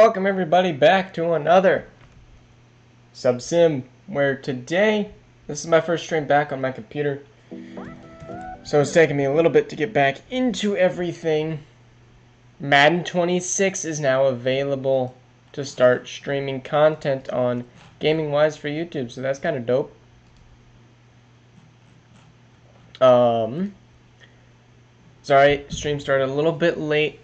Welcome everybody back to another sub-sim where today, this is my first stream back on my computer. So it's taking me a little bit to get back into everything. Madden 26 is now available to start streaming content on gaming-wise for YouTube, so that's kind of dope. Sorry, stream started a little bit late.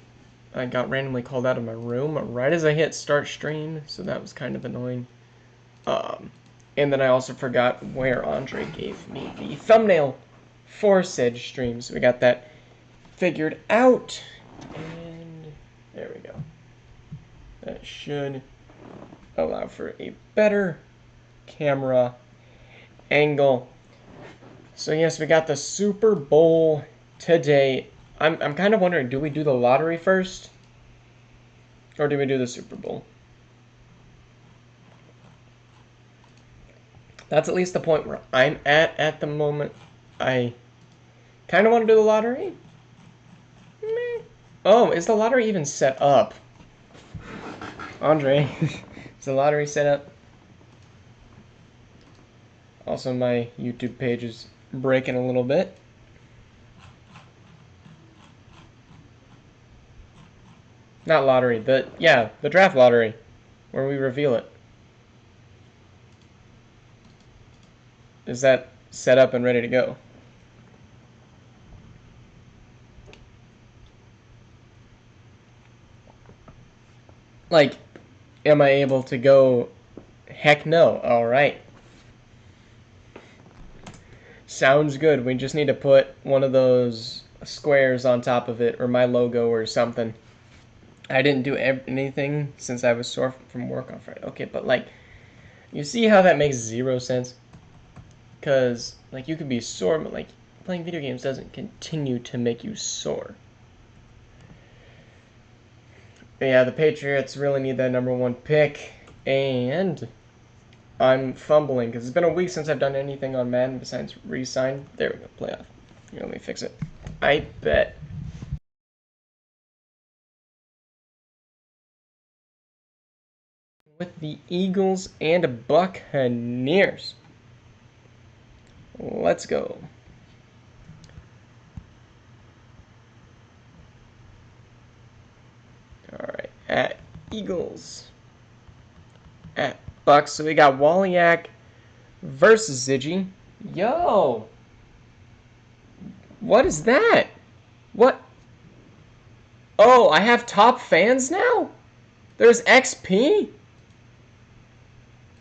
I got randomly called out of my room right as I hit start stream, so that was kind of annoying. And then I also forgot where Andre gave me the thumbnail for said stream, so we got that figured out. And there we go. That should allow for a better camera angle. So yes, we got the Super Bowl today. I'm kind of wondering, do we do the lottery first? Or do we do the Super Bowl? That's at least the point where I'm at the moment. I kind of want to do the lottery. Meh. Oh, is the lottery even set up? Andre, is the lottery set up? Also, my YouTube page is breaking a little bit. Not lottery, the draft lottery, where we reveal it. Is that set up and ready to go? Like, am I able to go? Heck no. Alright. Sounds good. We just need to put one of those squares on top of it, or my logo or something. I didn't do anything since I was sore from work on Friday. Okay, but like, you see how that makes zero sense? Because, like, you could be sore, but like, playing video games doesn't continue to make you sore. But yeah, the Patriots really need that #1 pick, and I'm fumbling because it's been a week since I've done anything on Madden besides re-sign. There we go, playoff. Here, let me fix it. I bet. With the Eagles and Buccaneers. Let's go. Alright, at Eagles. At Bucks. So we got Waliak versus Ziggy. Yo! What is that? What? Oh, I have top fans now? There's XP?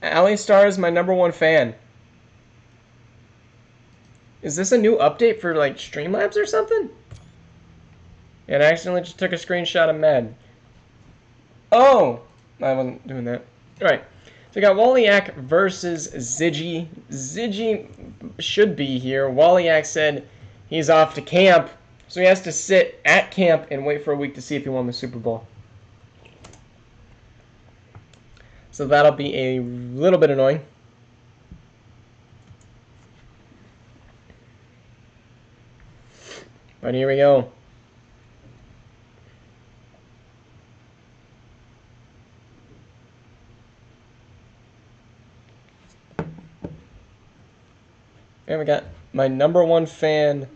Ali Star is my #1 fan. Is this a new update for, like, Streamlabs or something? And I accidentally just took a screenshot of Madden. Oh! I wasn't doing that. Alright. So we got Waliak versus Ziggy. Ziggy should be here. Waliak said he's off to camp. So he has to sit at camp and wait for a week to see if he won the Super Bowl. So that'll be a little bit annoying. But here we go. And we got my #1 fan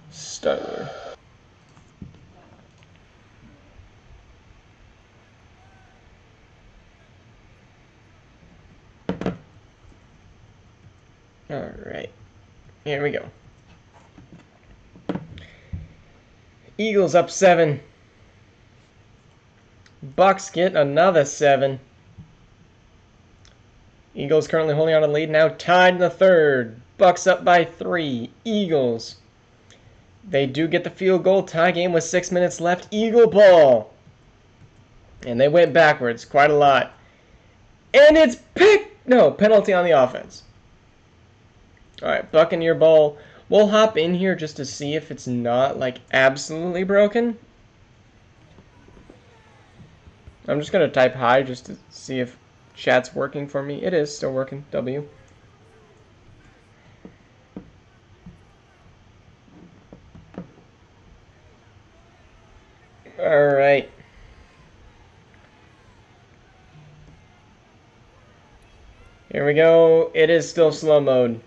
starter. Alright. Here we go. Eagles up 7. Bucks get another 7. Eagles currently holding on to the lead, now tied in the third. Bucks up by 3. Eagles. They do get the field goal. Tie game with 6 minutes left. Eagle ball. And they went backwards quite a lot. And it's penalty on the offense. Alright, Buccaneer ball. We'll hop in here just to see if it's not, like, absolutely broken. I'm just going to type hi just to see if chat's working for me. It is still working. W. Alright. Here we go. It is still slow mode.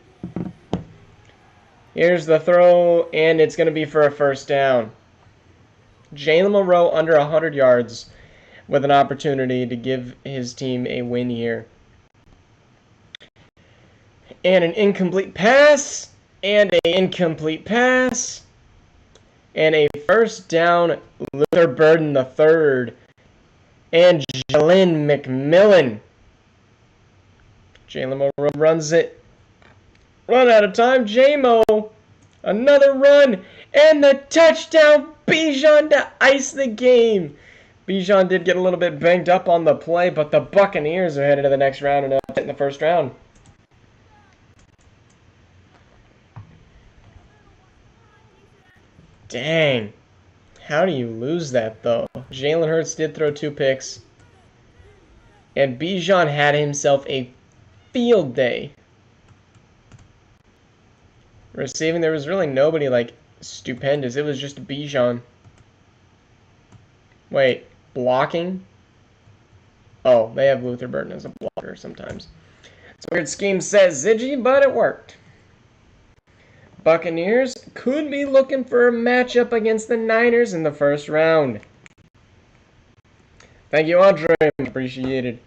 Here's the throw, and it's going to be for a first down. Jalen Monroe under 100 yards with an opportunity to give his team a win here. And an incomplete pass, and an incomplete pass, and a first down, Luther Burden III, and Jalen McMillan. Jalen Monroe runs it. Run out of time, J-Mo. Another run, and the touchdown, Bijan to ice the game. Bijan did get a little bit banged up on the play, but the Buccaneers are headed to the next round and up in the first round. Dang. How do you lose that, though? Jalen Hurts did throw 2 picks. And Bijan had himself a field day. Receiving, there was really nobody, like, stupendous. It was just Bijan. Wait, blocking? Oh, they have Luther Burden as a blocker sometimes. It's a weird scheme, says Ziggy, but it worked. Buccaneers could be looking for a matchup against the Niners in the first round. Thank you, Andre. Much appreciated.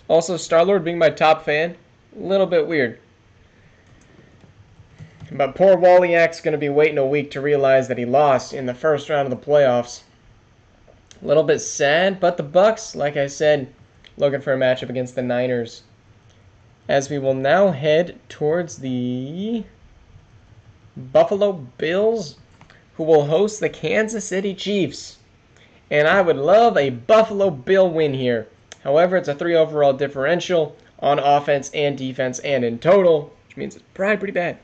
Also, Star-Lord being my top fan, a little bit weird. But poor Waliak's going to be waiting a week to realize that he lost in the first round of the playoffs. A little bit sad, but the Bucs, like I said, looking for a matchup against the Niners. As we will now head towards the Buffalo Bills, who will host the Kansas City Chiefs. And I would love a Buffalo Bill win here. However, it's a 3 overall differential on offense and defense and in total, which means it's probably pretty bad.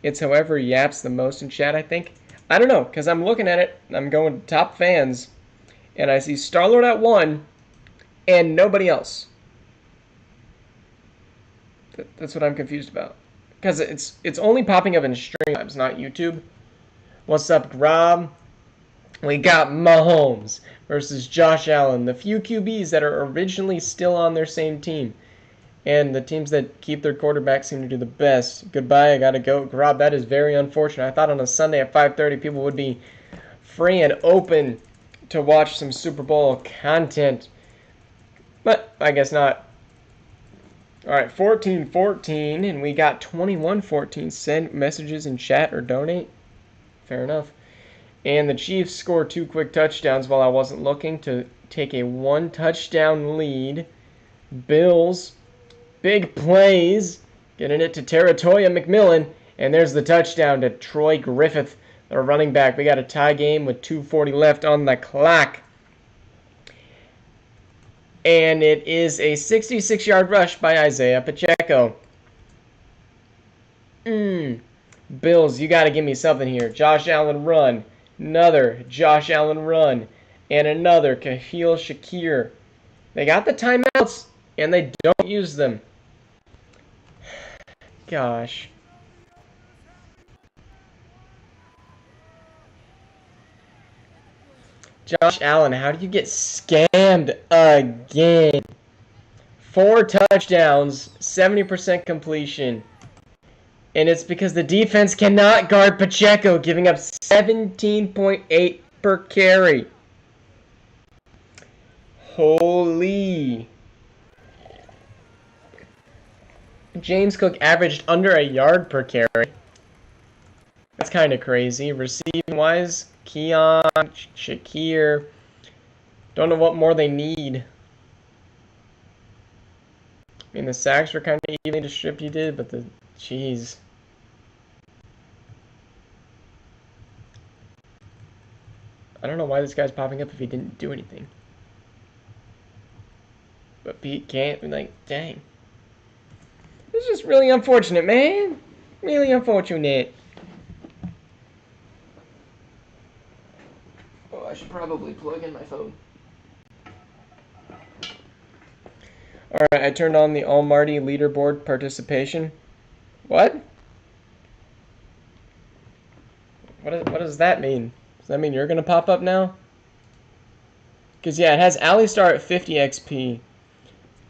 It's however yaps the most in chat, I think. I don't know, because I'm looking at it, I'm going top fans, and I see Star-Lord at 1 and nobody else. That's what I'm confused about. Because it's only popping up in Streamlabs, not YouTube. What's up, Rob? We got Mahomes versus Josh Allen, the few QBs that are originally still on their same team. And the teams that keep their quarterbacks seem to do the best. Goodbye, I gotta go. Rob, that is very unfortunate. I thought on a Sunday at 5:30 people would be free and open to watch some Super Bowl content. But I guess not. Alright, 14-14, and we got 21-14. Send messages in chat or donate. Fair enough. And the Chiefs scored 2 quick touchdowns while I wasn't looking to take a 1-touchdown lead. Bills, big plays, getting it to Terratoya McMillan, and there's the touchdown to Troy Griffith, the running back. We got a tie game with 2:40 left on the clock. And it is a 66-yard rush by Isaiah Pacheco. Bills, you got to give me something here. Josh Allen run. Another Josh Allen run. And another Kahil Shakir. They got the timeouts, and they don't use them. Gosh. Josh Allen, how do you get scammed again? 4 touchdowns, 70% completion. And it's because the defense cannot guard Pacheco, giving up 17.8 per carry. Holy. James Cook averaged under a yard per carry. That's kind of crazy. Receiving-wise, Keon, Shakir. Don't know what more they need. I mean, the sacks were kind of evenly distributed, but the... Jeez. I don't know why this guy's popping up if he didn't do anything. But Pete can't, like, dang. It's just really unfortunate, man. Really unfortunate. Oh, I should probably plug in my phone. Alright, I turned on the All Marty leaderboard participation. What? What does that mean? Does that mean you're going to pop up now? Because, yeah, it has Alistar at 50 XP.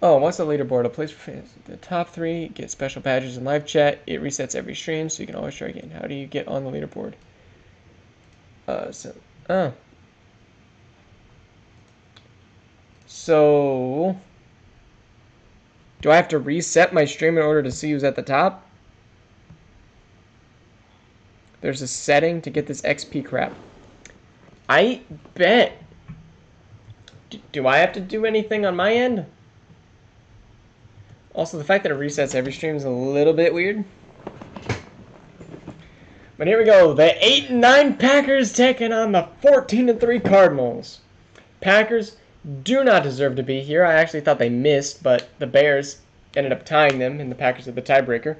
Oh, what's the leaderboard? A place for fans. The top 3 get special badges in live chat. It resets every stream, so you can always try again. How do you get on the leaderboard? Oh. So, do I have to reset my stream in order to see who's at the top? There's a setting to get this XP crap. I bet. Do I have to do anything on my end? Also, the fact that it resets every stream is a little bit weird. But here we go. The 8-9 Packers taking on the 14-3 Cardinals. Packers do not deserve to be here. I actually thought they missed, but the Bears ended up tying them, and the Packers are the tiebreaker.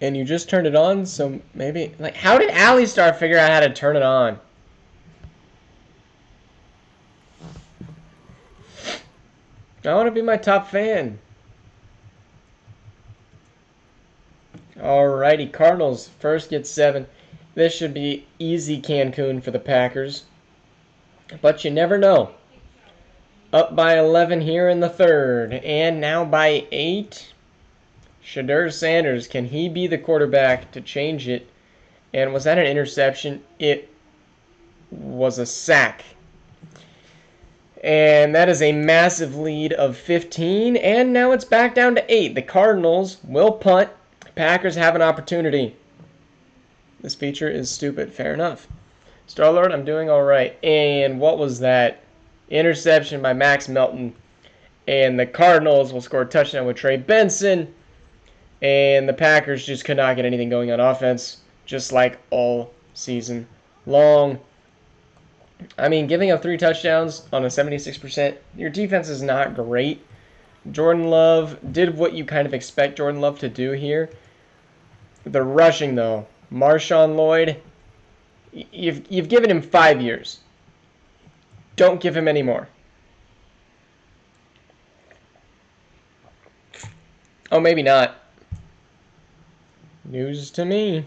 And you just turned it on, so maybe... Like, how did Alistar figure out how to turn it on? I want to be my top fan. Alrighty, Cardinals first get 7. This should be easy Cancun for the Packers. But you never know. Up by 11 here in the third. And now by 8. Shadur Sanders, can he be the quarterback to change it? And was that an interception? It was a sack. And that is a massive lead of 15. And now it's back down to 8. The Cardinals will punt. Packers have an opportunity. This feature is stupid. Fair enough. Star-Lord, I'm doing all right. And what was that? Interception by Max Melton. And the Cardinals will score a touchdown with Trey Benson. And the Packers just could not get anything going on offense, just like all season long. I mean, giving up 3 touchdowns on a 76%, your defense is not great. Jordan Love did what you kind of expect Jordan Love to do here. The rushing, though. Marshawn Lloyd, you've given him 5 years. Don't give him any more. Oh, maybe not. News to me.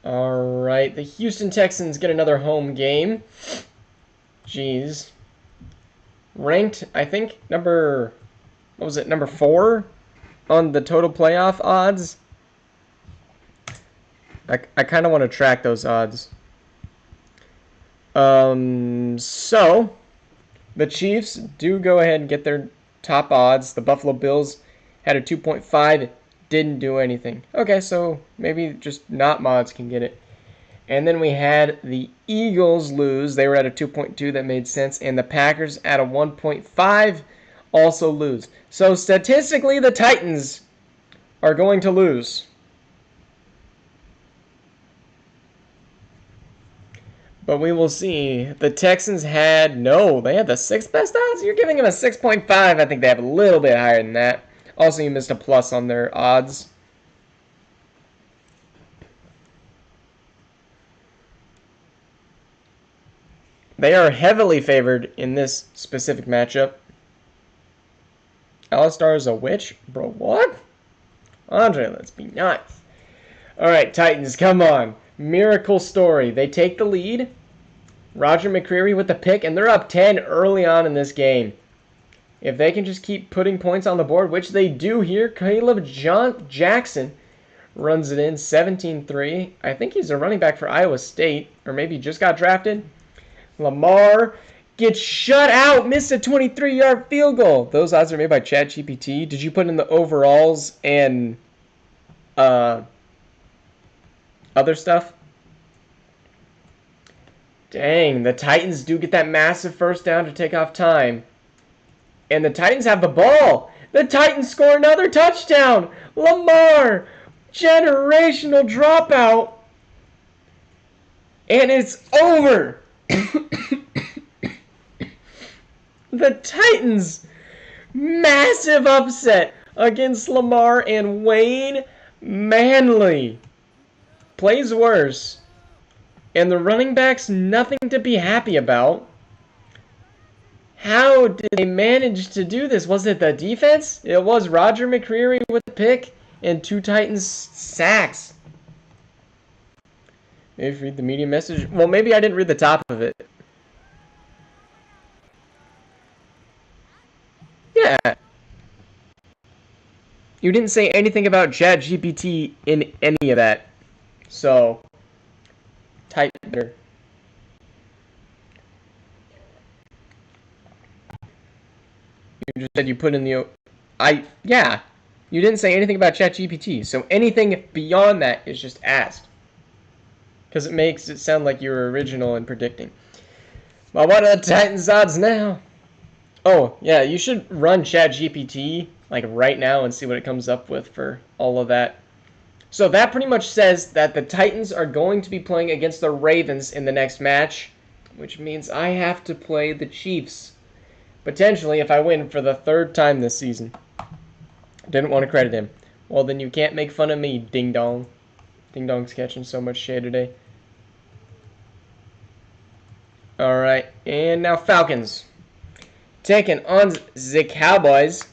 All right, the Houston Texans get another home game. Jeez. Ranked, I think, number 4 on the total playoff odds. I kind of want to track those odds. So, the Chiefs do go ahead and get their top odds. The Buffalo Bills had a 2.5, didn't do anything. Okay, so maybe just not mods can get it. And then we had the Eagles lose. They were at a 2.2, that made sense. And the Packers at a 1.5 also lose. So statistically, the Titans are going to lose. But we will see. The Texans had, no, they had the 6th best odds? You're giving them a 6.5. I think they have a little bit higher than that. Also, you missed a plus on their odds. They are heavily favored in this specific matchup. Alistar is a witch? Bro, what? Andre, let's be nice. Alright, Titans, come on. Miracle story. They take the lead. Roger McCreary with the pick, and they're up 10 early on in this game. If they can just keep putting points on the board, which they do here, Caleb Jackson runs it in 17-3. I think he's a running back for Iowa State, or maybe just got drafted. Lamar gets shut out, missed a 23-yard field goal. Those odds are made by ChatGPT. Did you put in the overalls and other stuff? Dang, the Titans do get that massive first down to take off time. And the Titans have the ball. The Titans score another touchdown. Lamar, generational dropout. And it's over. The Titans, massive upset against Lamar, and Wayne Manley plays worse. And the running backs, nothing to be happy about. How did they manage to do this? Was it the defense? It was Roger McCreary with the pick and 2 Titans sacks. Maybe read the media message. Well, maybe I didn't read the top of it. Yeah. You didn't say anything about ChatGPT in any of that. So, type there. You just said you put in the... Yeah. You didn't say anything about ChatGPT. So anything beyond that is just asked. Because it makes it sound like you were original in predicting. Well, what are the Titans' odds now? Oh, yeah, you should run ChatGPT like right now and see what it comes up with for all of that. So that pretty much says that the Titans are going to be playing against the Ravens in the next match, which means I have to play the Chiefs. Potentially if I win for the 3rd time this season. Didn't want to credit him. Well, then you can't make fun of me, Ding Dong. Ding Dong's catching so much shade today. Alright, and now Falcons. Taking on the Cowboys.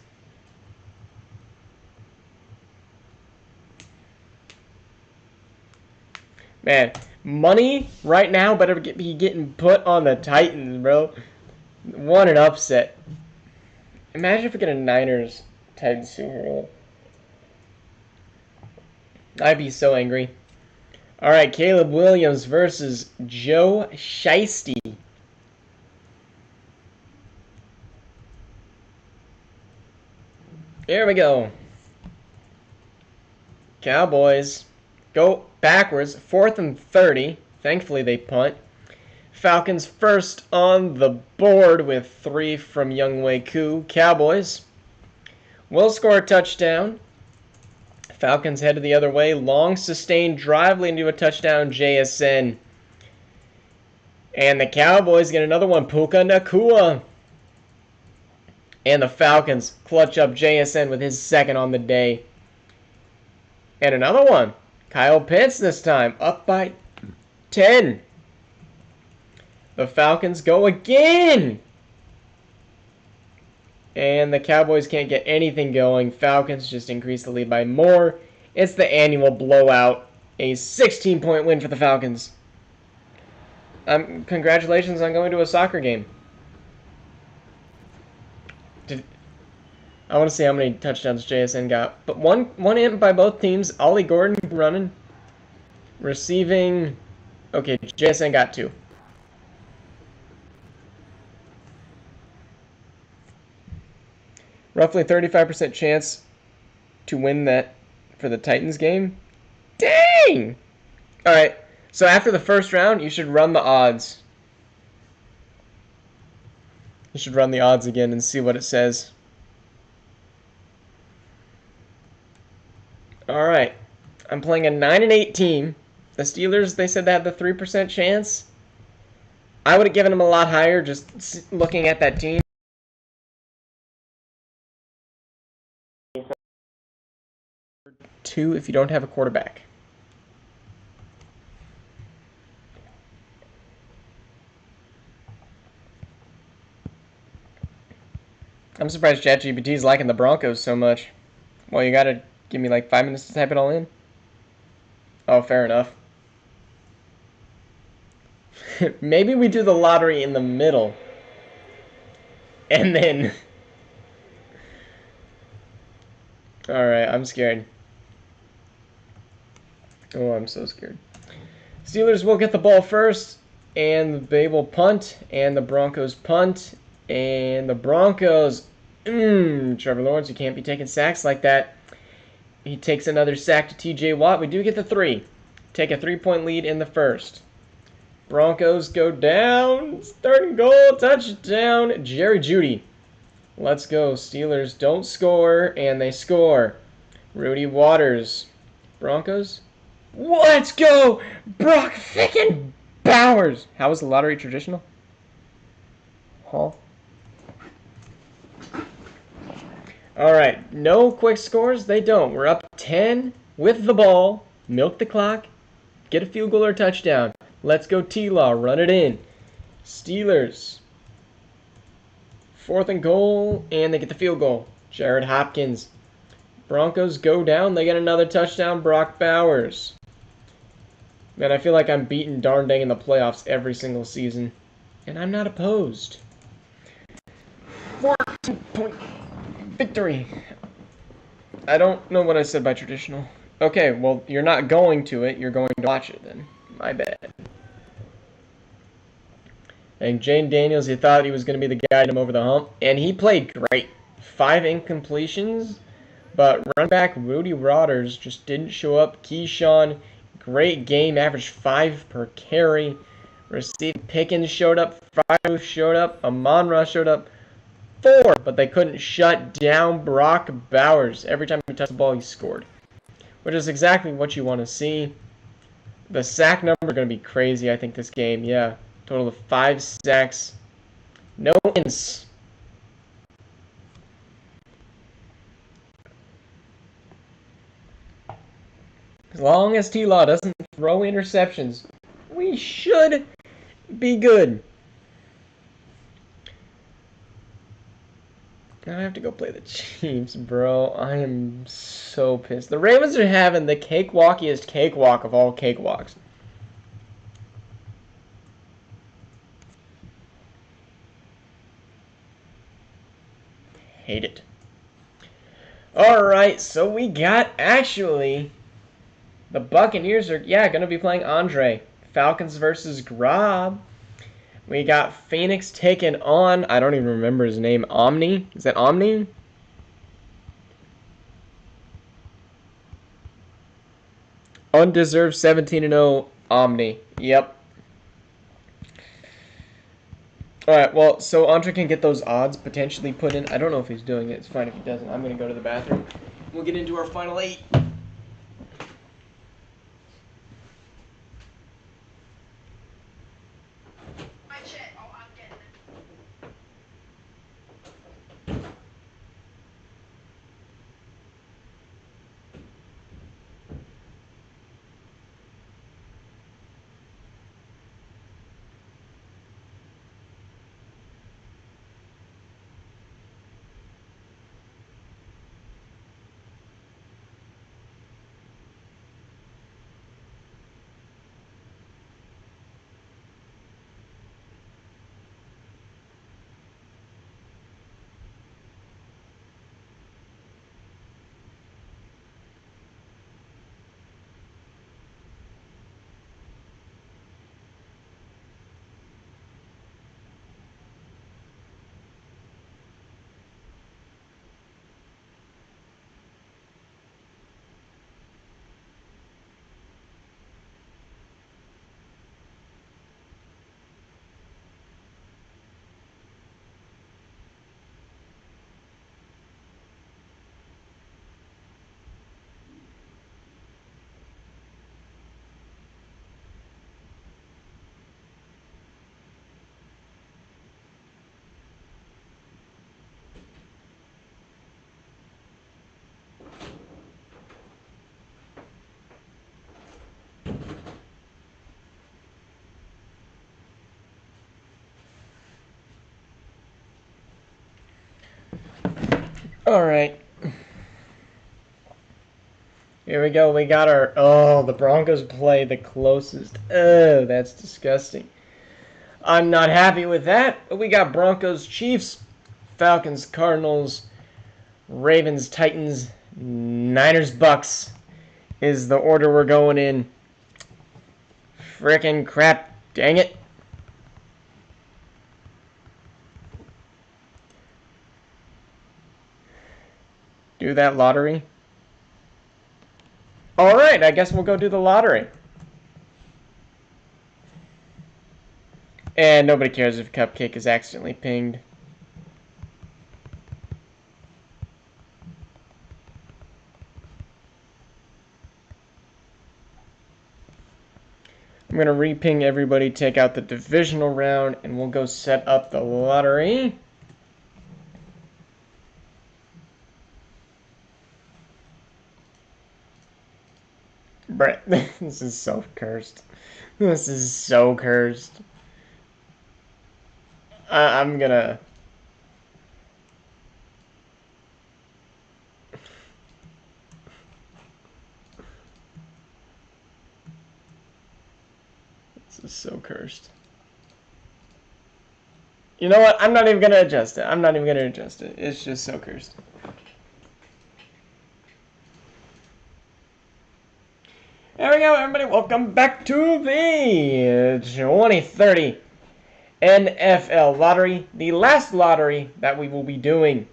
Man, money right now better be getting put on the Titans, bro. What an upset. Imagine if we get a Niners-Titans Super Bowl. I'd be so angry. Alright, Caleb Williams versus Joe Shiesty. Here we go. Cowboys go backwards, 4th and 30. Thankfully they punt. Falcons first on the board with 3 from Younghoe Koo. Cowboys will score a touchdown. Falcons headed the other way. Long sustained drive leading to a touchdown, JSN. And the Cowboys get another one, Puka Nacua. And the Falcons clutch up JSN with his 2nd on the day. And another one. Kyle Pitts this time, up by 10. The Falcons go again. And the Cowboys can't get anything going. Falcons just increase the lead by more. It's the annual blowout. A 16-point win for the Falcons. Congratulations on going to a soccer game. I want to see how many touchdowns JSN got. But one in by both teams. Ollie Gordon running. Receiving. Okay, JSN got 2. Roughly 35% chance to win that for the Titans game. Dang! Alright, so after the first round, you should run the odds. You should run the odds again and see what it says. Alright, I'm playing a 9-8 team. The Steelers, they said they had the 3% chance. I would have given them a lot higher just looking at that team. Two if you don't have a quarterback. I'm surprised ChatGPT is liking the Broncos so much. Well, you gotta give me like 5 minutes to type it all in. Oh, fair enough. Maybe we do the lottery in the middle. And then... Alright, I'm scared. Oh, I'm so scared. Steelers will get the ball first, and they will punt, and the Broncos punt, and the Broncos... Trevor Lawrence, you can't be taking sacks like that. He takes another sack to TJ Watt. We do get the 3. Take a 3-point lead in the first. Broncos go down. 3rd and goal. Touchdown. Jerry Jeudy. Let's go. Steelers don't score, and they score. Rudy Waters. Broncos. Let's go. Brock Fickin Bowers. How was the lottery traditional? Hall. Alright, no quick scores. They don't. We're up 10 with the ball. Milk the clock. Get a field goal or touchdown. Let's go T-Law. Run it in. Steelers. 4th and goal, and they get the field goal. Jared Hopkins. Broncos go down. They get another touchdown. Brock Bowers. Man, I feel like I'm beating darn dang in the playoffs every single season. And I'm not opposed. 14-point victory. I don't know what I said by traditional. Okay, well, you're not going to it. You're going to watch it then. My bad. And Jane Daniels, he thought he was going to be the guy to get him over the hump. And he played great. 5 incompletions. But running back Rudy Rodgers just didn't show up. Keyshawn, great game. Averaged 5 per carry. Receive Pickens showed up. Frymuth showed up. Amon-Ra showed up. 4. But they couldn't shut down Brock Bowers. Every time he touched the ball, he scored. Which is exactly what you want to see. The sack number is going to be crazy, I think, this game. Yeah. Total of 5 sacks. No wins. As long as T-Law doesn't throw interceptions, we should be good. Now I have to go play the Chiefs, bro. I am so pissed. The Ravens are having the cakewalkiest cakewalk of all cakewalks. Hate it. Alright, so we got actually the Buccaneers are, going to be playing Andre. Falcons versus Grob. We got Phoenix taking on, I don't even remember his name, Omni? Is that Omni? Undeserved 17-0 Omni. Yep. Alright, well, so Andre can get those odds potentially put in. I don't know if he's doing it. It's fine if he doesn't. I'm going to go to the bathroom. We'll get into our final 8. Alright. Here we go. We got our... Oh, the Broncos play the closest. Oh, that's disgusting. I'm not happy with that. But we got Broncos, Chiefs, Falcons, Cardinals, Ravens, Titans, Niners, Bucks is the order we're going in. Frickin' crap. Dang it. Do that lottery. Alright, I guess we'll go do the lottery. And nobody cares if Cupcake is accidentally pinged. I'm going to re-ping everybody, take out the divisional round, and we'll go set up the lottery. Brett, this is so cursed. This is so cursed. I'm gonna... cursed. You know what? I'm not even going to adjust it. I'm not even going to adjust it. It's just so cursed. There we go, everybody. Welcome back to the 2030 NFL Lottery, the last lottery that we will be doing.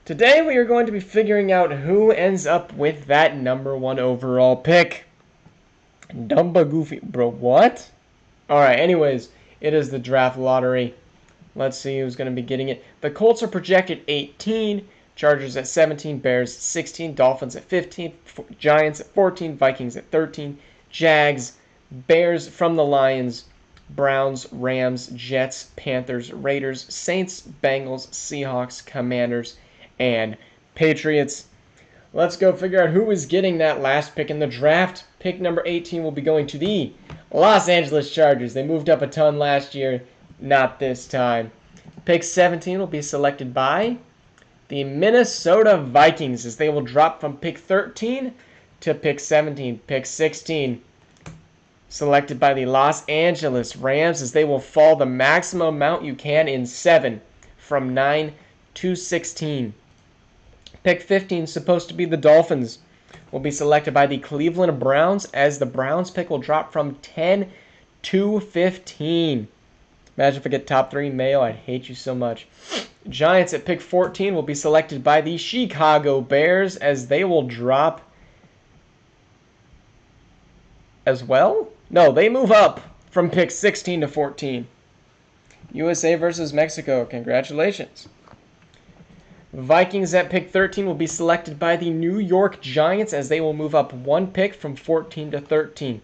Today we are going to be figuring out who ends up with that #1 overall pick. Dumba Goofy. Bro, what? Alright, anyways, it is the draft lottery. Let's see who's going to be getting it. The Colts are projected 18, Chargers at 17, Bears at 16, Dolphins at 15, Giants at 14, Vikings at 13, Jags, Bears from the Lions, Browns, Rams, Jets, Panthers, Raiders, Saints, Bengals, Seahawks, Commanders, and Patriots. Let's go figure out who is getting that last pick in the draft. Pick number 18 will be going to the Los Angeles Chargers. They moved up a ton last year. Not this time. Pick 17 will be selected by the Minnesota Vikings as they will drop from pick 13 to pick 17. Pick 16 selected by the Los Angeles Rams as they will fall the maximum amount you can in 7 from 9 to 16. Pick 15 is supposed to be the Dolphins. Will be selected by the Cleveland Browns as the Browns pick will drop from 10 to 15. Imagine if I get top 3 male, I'd hate you so much. Giants at pick 14 will be selected by the Chicago Bears as they will drop as well? No, they move up from pick 16 to 14. USA versus Mexico. Congratulations. Vikings at pick 13 will be selected by the New York Giants as they will move up 1 pick from 14 to 13.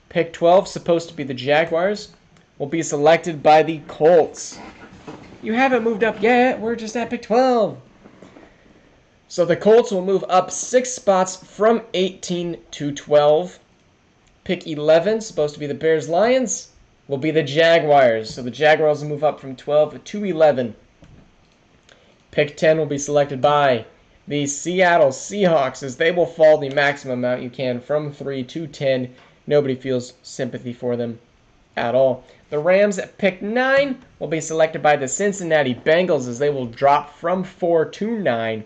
Pick 12, supposed to be the Jaguars, will be selected by the Colts. You haven't moved up yet. We're just at pick 12. So the Colts will move up 6 spots from 18 to 12. Pick 11, supposed to be the Bears Lions, will be the Jaguars. So the Jaguars will move up from 12 to 11. Pick 10 will be selected by the Seattle Seahawks as they will fall the maximum amount you can from 3 to 10. Nobody feels sympathy for them at all. The Rams at pick 9 will be selected by the Cincinnati Bengals as they will drop from 4 to 9.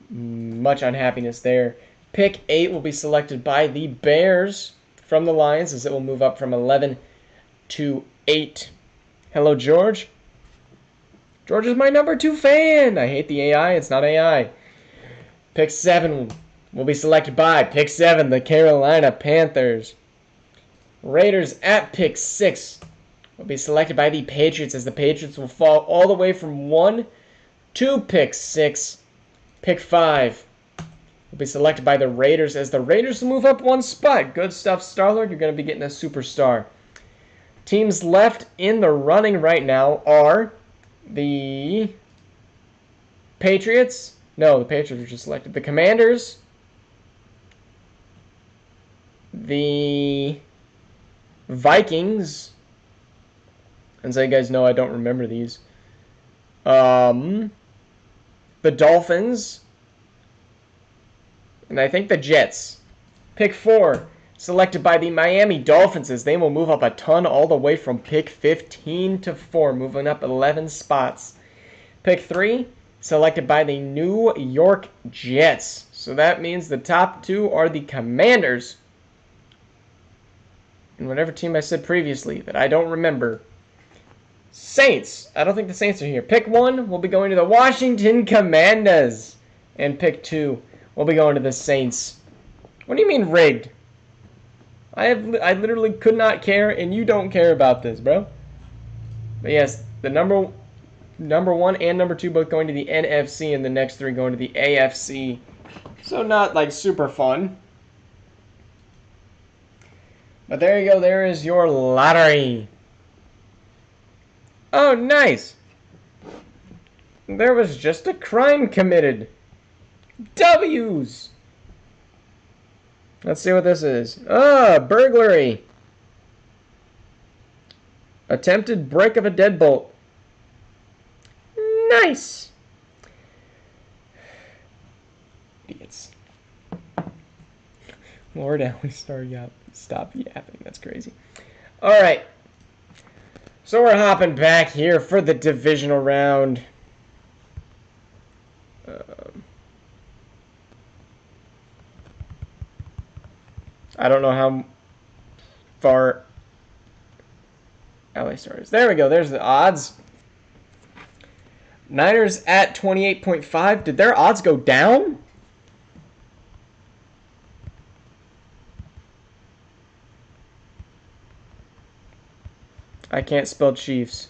Much unhappiness there. Pick 8 will be selected by the Bears from the Lions as it will move up from 11 to 8. Hello, George. George is my #2 fan. I hate the AI. It's not AI. Pick 7 will be selected by pick 7, the Carolina Panthers. Raiders at pick 6 will be selected by the Patriots as the Patriots will fall all the way from 1 to pick 6. Pick 5 will be selected by the Raiders as the Raiders will move up 1 spot. Good stuff, Star-Lord. You're going to be getting a superstar. Teams left in the running right now are the Patriots. No, the Patriots were just selected. The Commanders. The Vikings. And so you guys know I don't remember these. The Dolphins. And I think the Jets. Pick 4. Selected by the Miami Dolphins as they will move up a ton all the way from pick 15 to 4, moving up 11 spots. Pick 3, selected by the New York Jets. So that means the top 2 are the Commanders. And whatever team I said previously that I don't remember. Saints. I don't think the Saints are here. Pick 1 will be going to the Washington Commanders. And pick 2 will be going to the Saints. What do you mean rigged? I literally could not care, and you don't care about this, bro. But yes, the number 1 and number 2 both going to the NFC, and the next 3 going to the AFC. So not like super fun. But there you go. There is your lottery. Oh, nice. There was just a crime committed. W's. Let's see what this is. Ah, burglary. Attempted break of a deadbolt. Nice. Idiots. Lord, I always stop yapping. That's crazy. All right. So we're hopping back here for the divisional round. I don't know how far LA Stars. There we go. There's the odds. Niners at 28.5. Did their odds go down? I can't spell Chiefs.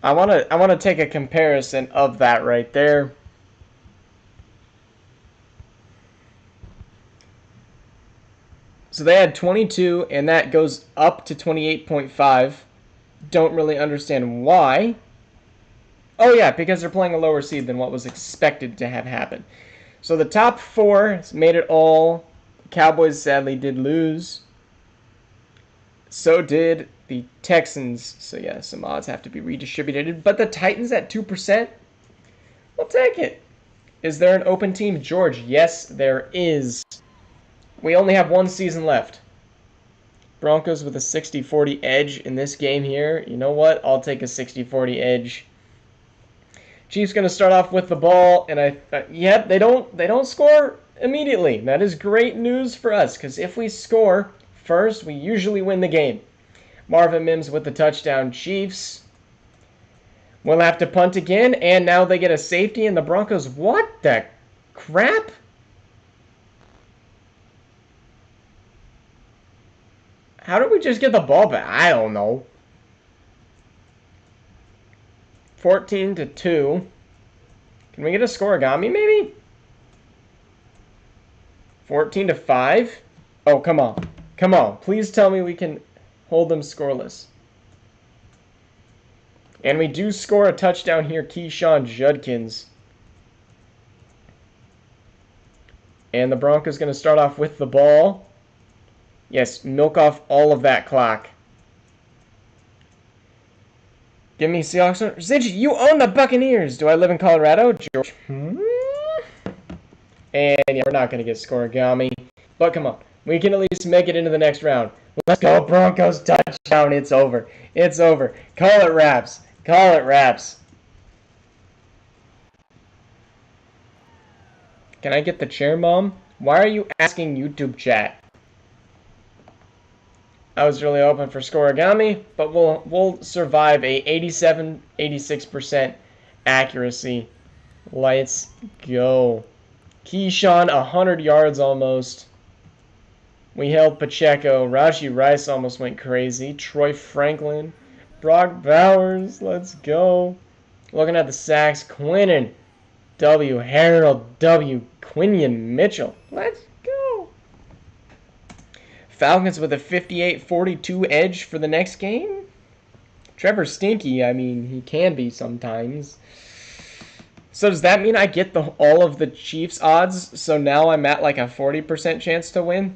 I wanna take a comparison of that right there. So they had 22, and that goes up to 28.5. Don't really understand why. Oh yeah, because they're playing a lower seed than what was expected to have happen. So the top four made it all. Cowboys sadly did lose. So did the Texans. So yeah, some odds have to be redistributed. But the Titans at 2%, we'll take it. Is there an open team, George? Yes, there is. We only have one season left. Broncos with a 60-40 edge in this game here. You know what? I'll take a 60-40 edge. Chiefs going to start off with the ball, and yep, they don't score immediately. That is great news for us, because if we score first, we usually win the game. Marvin Mims with the touchdown. Chiefs will have to punt again, and now they get a safety, and the Broncos, what the crap? How did we just get the ball back? I don't know. 14-2. Can we get a scoregami maybe? 14-5. Oh, come on. Come on. Please tell me we can hold them scoreless. And we do score a touchdown here, Keyshawn Judkins. And the Broncos going to start off with the ball. Yes, milk off all of that clock. Give me Seahawks. Zidge, you own the Buccaneers. Do I live in Colorado? George. And yeah, we're not going to get scoregami. But come on. We can at least make it into the next round. Let's go, Broncos. Touchdown. It's over. It's over. Call it wraps. Call it wraps. Can I get the chair, Mom? Why are you asking YouTube chat? I was really hoping for scoregami, but we'll survive a 86% accuracy. Let's go. Keyshawn, 100 yards almost. We held Pacheco. Rashi Rice almost went crazy. Troy Franklin. Brock Bowers. Let's go. Looking at the sacks. Quinnen. W. Harold W. Quinion Mitchell. Let's go. Falcons with a 58-42 edge for the next game. Trevor Stinky, I mean, he can be sometimes. So does that mean I get all of the Chiefs odds? So now I'm at like a 40% chance to win?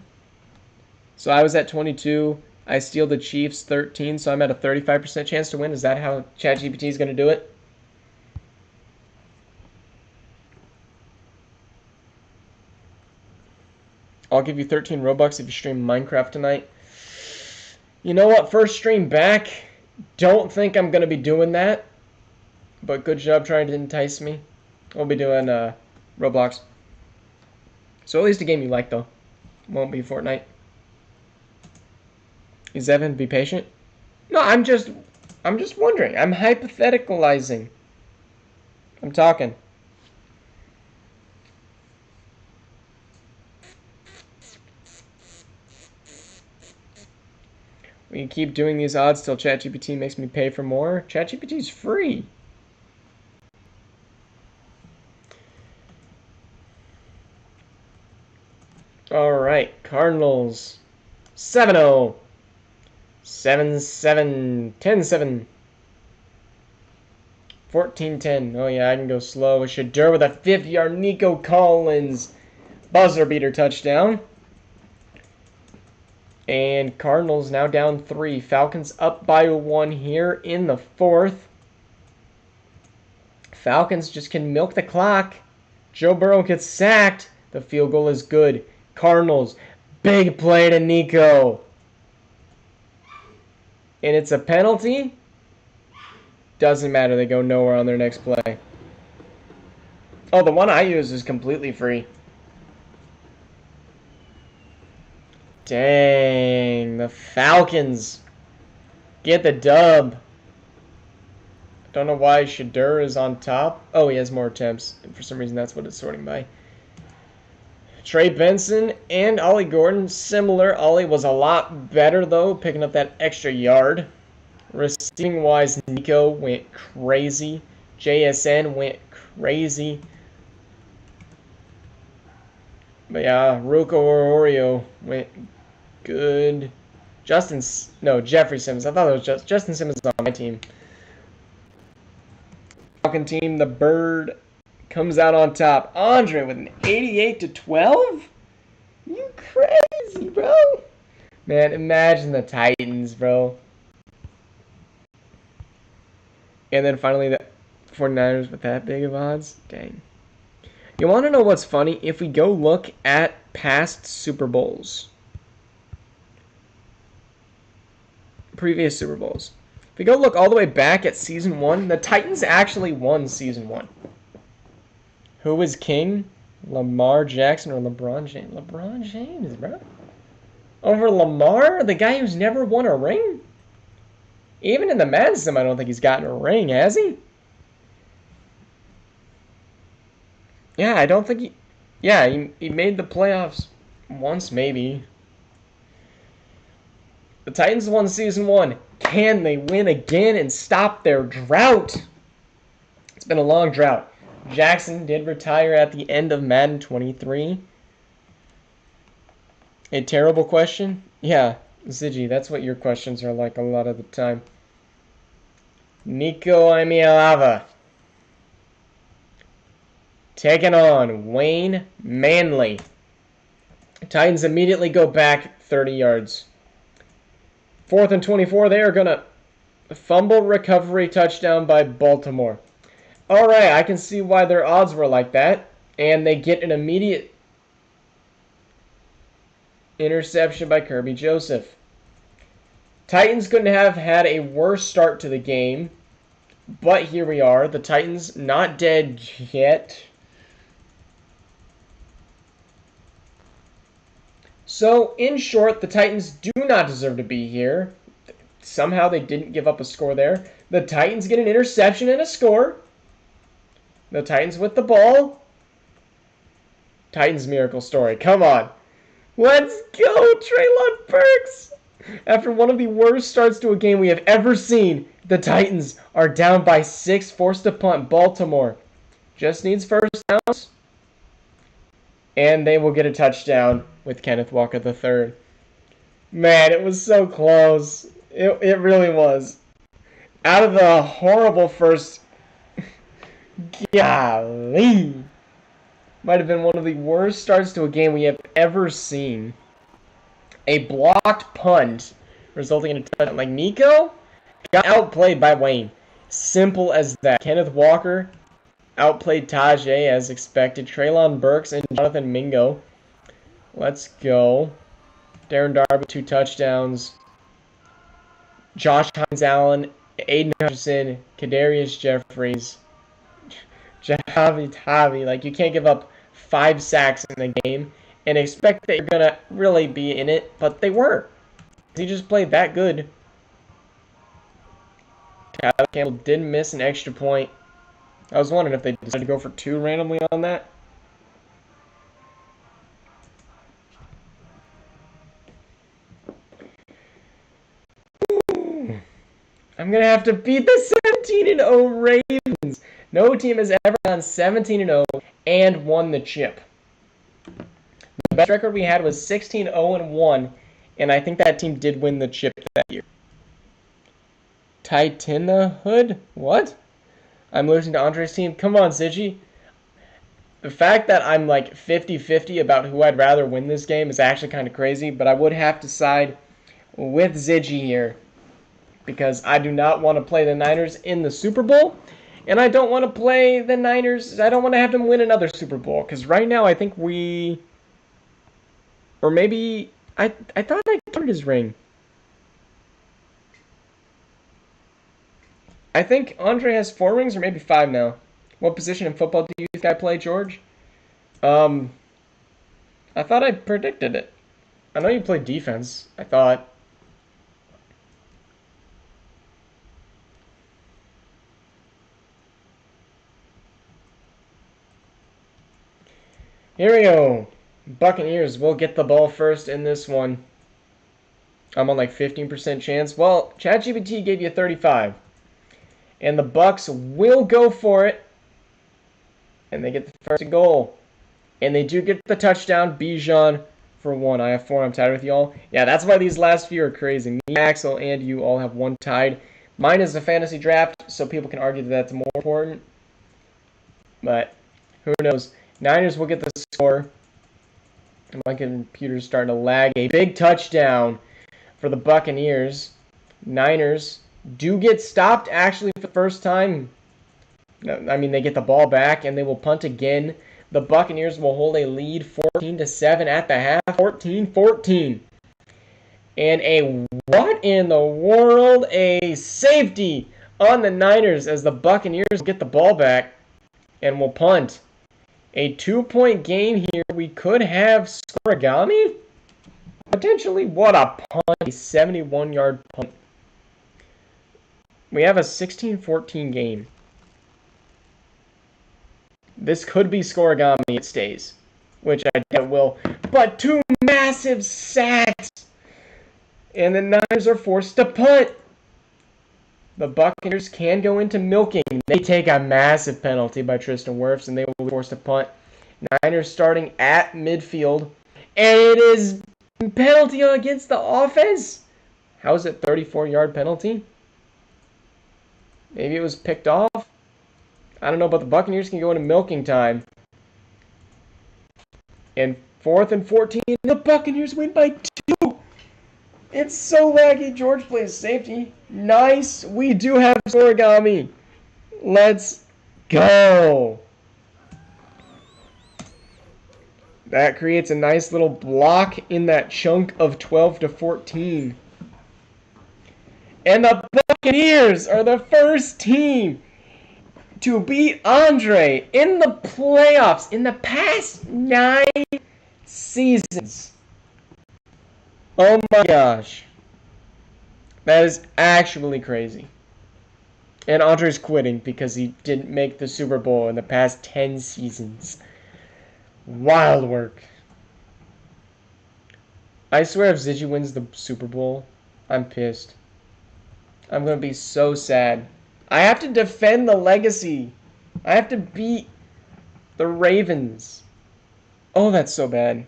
So I was at 22. I steal the Chiefs 13, so I'm at a 35% chance to win. Is that how ChatGPT is going to do it? I'll give you 13 Robux if you stream Minecraft tonight. You know what? First stream back. Don't think I'm going to be doing that. But good job trying to entice me. We'll be doing Roblox. So at least a game you like, though. Won't be Fortnite. Is Evan, be patient? No, I'm just wondering. I'm hypotheticalizing. I'm talking. We can keep doing these odds till ChatGPT makes me pay for more. ChatGPT's free. All right, Cardinals. 7-0. 7-7. 10-7. 14-10. Oh, yeah, I can go slow. Shadur with a 50-yard Nico Collins buzzer beater touchdown. And Cardinals now down 3. Falcons up by 1 here in the 4th. Falcons just can milk the clock. Joe Burrow gets sacked. The field goal is good. Cardinals Big play to Nico. And it's a penalty. Doesn't matter. They go nowhere on their next play. Oh, the one I use is completely free. Dang. The Falcons get the dub. Don't know why Shadur is on top. Oh, he has more attempts. And for some reason, that's what it's sorting by. Trey Benson and Ollie Gordon, similar. Ollie was a lot better, though, picking up that extra yard. Receiving-wise, Nico went crazy. JSN went crazy. But yeah, Ruko Oreo went good. Jeffrey Simmons. I thought it was just Justin Simmons on my team. Falcon team, the bird comes out on top. Andre with an 88-12? You crazy, bro. Man, imagine the Titans, bro. And then finally the 49ers with that big of odds. Dang. You want to know what's funny? If we go look at past Super Bowls. Previous Super Bowls. If we go look all the way back at Season 1, the Titans actually won Season 1. Who was king? Lamar Jackson or LeBron James? LeBron James, bro. Over Lamar? The guy who's never won a ring? Even in the Madden sim, I don't think he's gotten a ring, has he? Yeah, I don't think he... Yeah, he made the playoffs once, maybe. The Titans won Season 1. Can they win again and stop their drought? It's been a long drought. Jackson did retire at the end of Madden 23. A terrible question? Yeah, Ziggy, that's what your questions are like a lot of the time. Nico Amialava taking on Wayne Manley. Titans immediately go back 30 yards. 4th and 24, they are going to fumble recovery touchdown by Baltimore. All right, I can see why their odds were like that. And they get an immediate interception by Kirby Joseph. Titans couldn't have had a worse start to the game. But here we are. The Titans not dead yet. So, in short, the Titans do not deserve to be here. Somehow they didn't give up a score there. The Titans get an interception and a score. The Titans with the ball. Titans miracle story. Come on. Let's go, Treylon Burks. After one of the worst starts to a game we have ever seen, the Titans are down by 6, forced to punt. Baltimore just needs first downs. And they will get a touchdown with Kenneth Walker III. Man, it was so close. It really was. Out of the horrible first... Golly. Might have been one of the worst starts to a game we have ever seen. A blocked punt resulting in a touchdown. Like, Nico got outplayed by Wayne. Simple as that. Kenneth Walker outplayed Tajay as expected. Treylon Burks and Jonathan Mingo. Let's go. Darren Darby, 2 touchdowns. Josh Hines-Allen, Aiden Hutchinson, Kadarius Jeffries, Javi Tavi. Like, you can't give up 5 sacks in the game and expect that you're going to really be in it, but they were. He just played that good. Tyler Campbell didn't miss an extra point. I was wondering if they decided to go for 2 randomly on that. I'm going to have to beat the 17-0 Ravens. No team has ever done 17-0 and won the chip. The best record we had was 16-0-1, and I think that team did win the chip that year. Titanahood? What? I'm losing to Andre's team. Come on, Ziggy. The fact that I'm like 50-50 about who I'd rather win this game is actually kind of crazy, but I would have to side with Ziggy here because I do not want to play the Niners in the Super Bowl, and I don't want to play the Niners. I don't want to have them win another Super Bowl because right now I think we Or maybe I thought I covered his ring. I think Andre has 4 rings or maybe 5 now. What position in football do you think I play, George? I thought I predicted it. I know you play defense. I thought. Here we go. Buccaneers will get the ball first in this one. I'm on like 15% chance. Well, ChatGPT gave you 35. And the Bucs will go for it. And they get the first goal. And they do get the touchdown. Bijan for 1. I have 4. I'm tied with y'all. Yeah, that's why these last few are crazy. Me, Axel, and you all have 1 tied. Mine is a fantasy draft, so people can argue that that's more important. But who knows? Niners will get the score. My computer's starting to lag. A big touchdown for the Buccaneers. Niners do get stopped actually for the first time. I mean, they get the ball back and they will punt again. The Buccaneers will hold a lead 14-7 at the half. 14-14. And a what in the world? A safety on the Niners as the Buccaneers get the ball back and will punt. A 2-point game here. We could have scorigami? Potentially. What a punt. A 71-yard punt. We have a 16-14 game. This could be scorigami. It stays. Which I doubt it will. But 2 massive sacks. And the Niners are forced to punt. The Buccaneers can go into milking. They take a massive penalty by Tristan Wirfs, and they will be forced to punt. Niners starting at midfield. And it is penalty against the offense. How is it 34-yard penalty? Maybe it was picked off. I don't know, but the Buccaneers can go into milking time. And 4th and 14, the Buccaneers win by 2. It's so laggy. George plays safety. Nice. We do have origami. Let's go. That creates a nice little block in that chunk of 12-14. And the Buccaneers are the first team to beat Andre in the playoffs in the past 9 seasons. Oh my gosh. That is actually crazy. And Andre's quitting because he didn't make the Super Bowl in the past 10 seasons. Wild work. I swear if Ziggy wins the Super Bowl, I'm pissed. I'm going to be so sad. I have to defend the legacy. I have to beat the Ravens. Oh, that's so bad.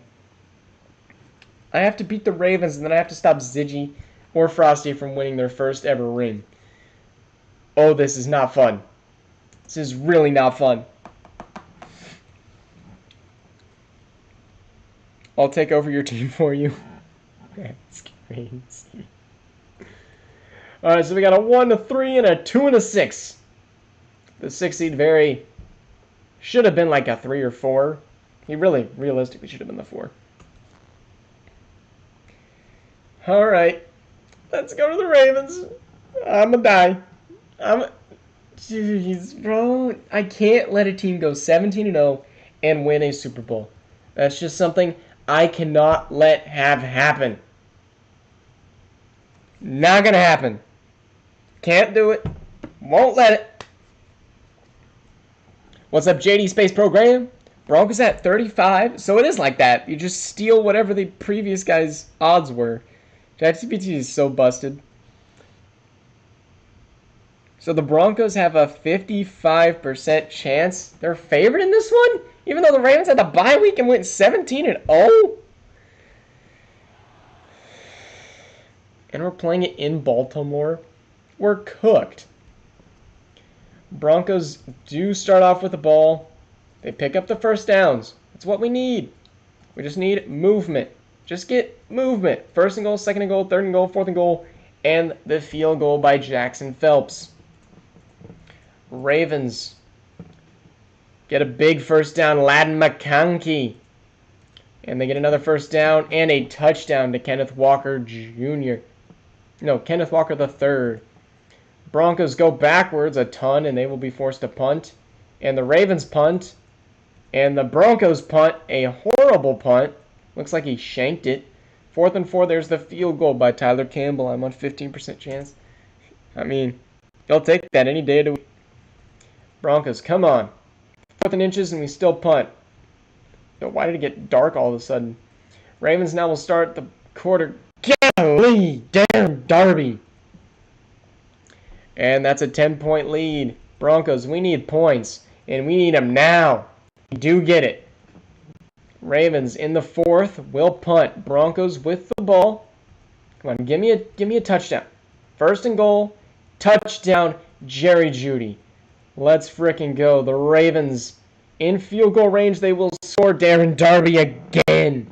I have to beat the Ravens, and then I have to stop Ziggy or Frosty from winning their first ever ring. Oh, this is not fun. This is really not fun. I'll take over your team for you. That's crazy. Alright, so we got a 1, a 3, and a 2, and a 6. The 6 seed should have been like a 3 or 4. He really, realistically should have been the 4. Alright. Let's go to the Ravens. I'ma die. Jeez, bro. I can't let a team go 17-0 and win a Super Bowl. That's just something I cannot let have happen. Not gonna happen. Can't do it. Won't let it. What's up, JD Space Program? Broncos at 35. So it is like that. You just steal whatever the previous guy's odds were. ChatGPT is so busted. So the Broncos have a 55% chance. They're favored in this one? Even though the Ravens had the bye week and went 17-0? And we're playing it in Baltimore. We're cooked. Broncos do start off with the ball. They pick up the first downs. That's what we need. We just need movement. Just get movement. 1st and goal, 2nd and goal, 3rd and goal, 4th and goal, and the field goal by Jackson Phelps. Ravens get a big first down. Ladd McConkey And they get another first down and a touchdown to Kenneth Walker Jr. No, Kenneth Walker III. Broncos go backwards a ton, and they will be forced to punt. And the Ravens punt. And the Broncos punt, a horrible punt. Looks like he shanked it. 4th and 4, there's the field goal by Tyler Campbell. I'm on 15% chance. I mean, you'll take that any day of the week. Broncos, come on. 4th and inches, and we still punt. Why did it get dark all of a sudden? Ravens now will start the quarter. Golly, damn Darby. And that's a 10-point lead. Broncos, we need points, and we need them now. We do get it. Ravens in the 4th will punt. Broncos with the ball. Come on, give me a touchdown. 1st and goal. Touchdown, Jerry Jeudy. Let's frickin' go. The Ravens in field goal range. They will score. Darren Darby again.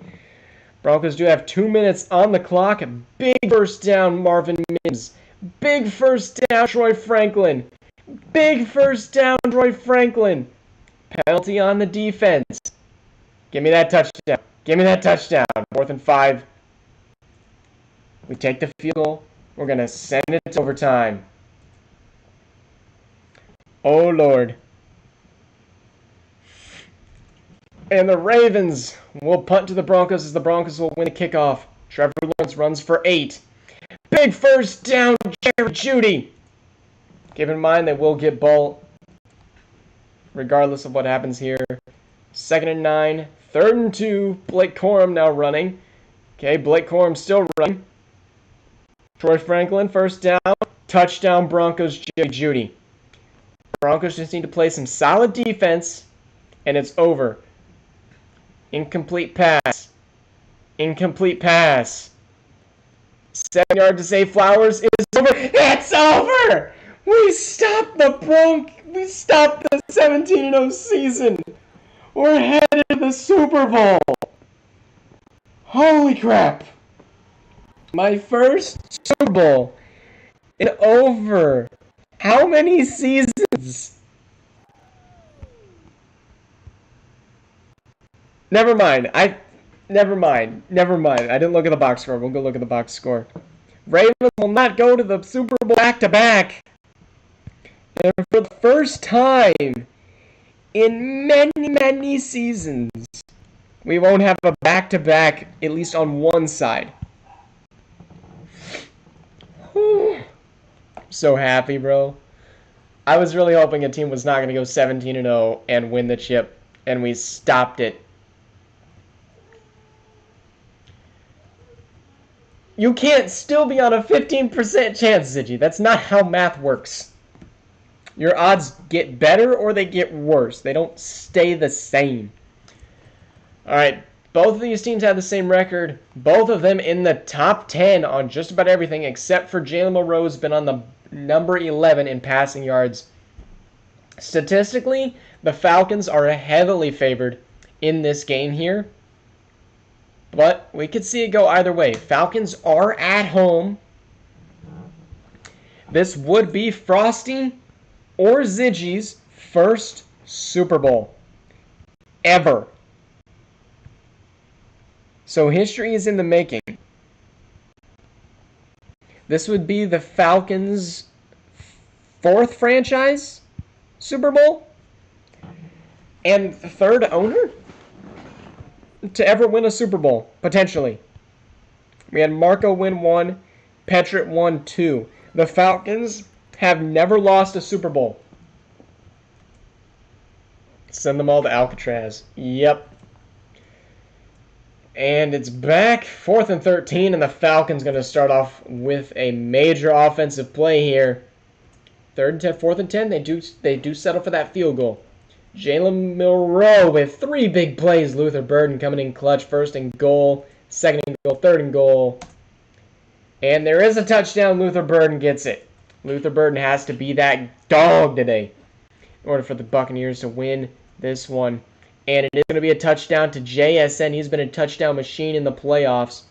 Broncos do have 2 minutes on the clock. Big first down, Marvin Mims. Big first down, Troy Franklin. Big first down, Troy Franklin. Penalty on the defense. Give me that touchdown. Give me that touchdown. 4th and 5. We take the field goal. We're going to send it to overtime. Oh, Lord. And the Ravens will punt to the Broncos as the Broncos will win the kickoff. Trevor Lawrence runs for 8. Big first down, Jerry Jeudy. Keep in mind they will get ball regardless of what happens here. 2nd and 9. 3rd and 2. Blake Corum now running. Okay, Blake Corum still running. Troy Franklin, first down. Touchdown, Broncos, Jerry Jeudy. Broncos just need to play some solid defense, and it's over. Incomplete pass. Incomplete pass. 7 yards to Zay Flowers. It's over. It's over! We stopped We stopped the 17-0 season. We're headed to the Super Bowl. Holy crap. My first Super Bowl in over how many seasons? Never mind. Never mind. I didn't look at the box score. We'll go look at the box score. Ravens will not go to the Super Bowl back-to-back. And for the first time in many seasons, we won't have a back-to-back, at least on one side. Whew. I'm so happy, bro. I was really hoping a team was not going to go 17-0 and win the chip, and we stopped it. You can't still be on a 15% chance, Ziggy. That's not how math works. Your odds get better or they get worse. They don't stay the same. Alright, both of these teams have the same record. Both of them in the top 10 on just about everything, except for Jalen Monroe's been on the number 11 in passing yards. Statistically, the Falcons are heavily favored in this game here. But we could see it go either way. Falcons are at home. This would be Frosty or Ziggy's first Super Bowl ever. So history is in the making. This would be the Falcons' 4th franchise Super Bowl and 3rd owner to ever win a Super Bowl, potentially. We had Marco win 1, Petritt won 2. The Falcons have never lost a Super Bowl. Send them all to Alcatraz. Yep. And it's back, 4th and 13, and the Falcons going to start off with a major offensive play here. 3rd and 10, 4th and 10, they do settle for that field goal. Jalen Monroe with 3 big plays. Luther Burden coming in clutch. 1st and goal, 2nd and goal, 3rd and goal. And there is a touchdown. Luther Burden gets it. Luther Burden has to be that dog today in order for the Buccaneers to win this one. And it is going to be a touchdown to JSN. He's been a touchdown machine in the playoffs.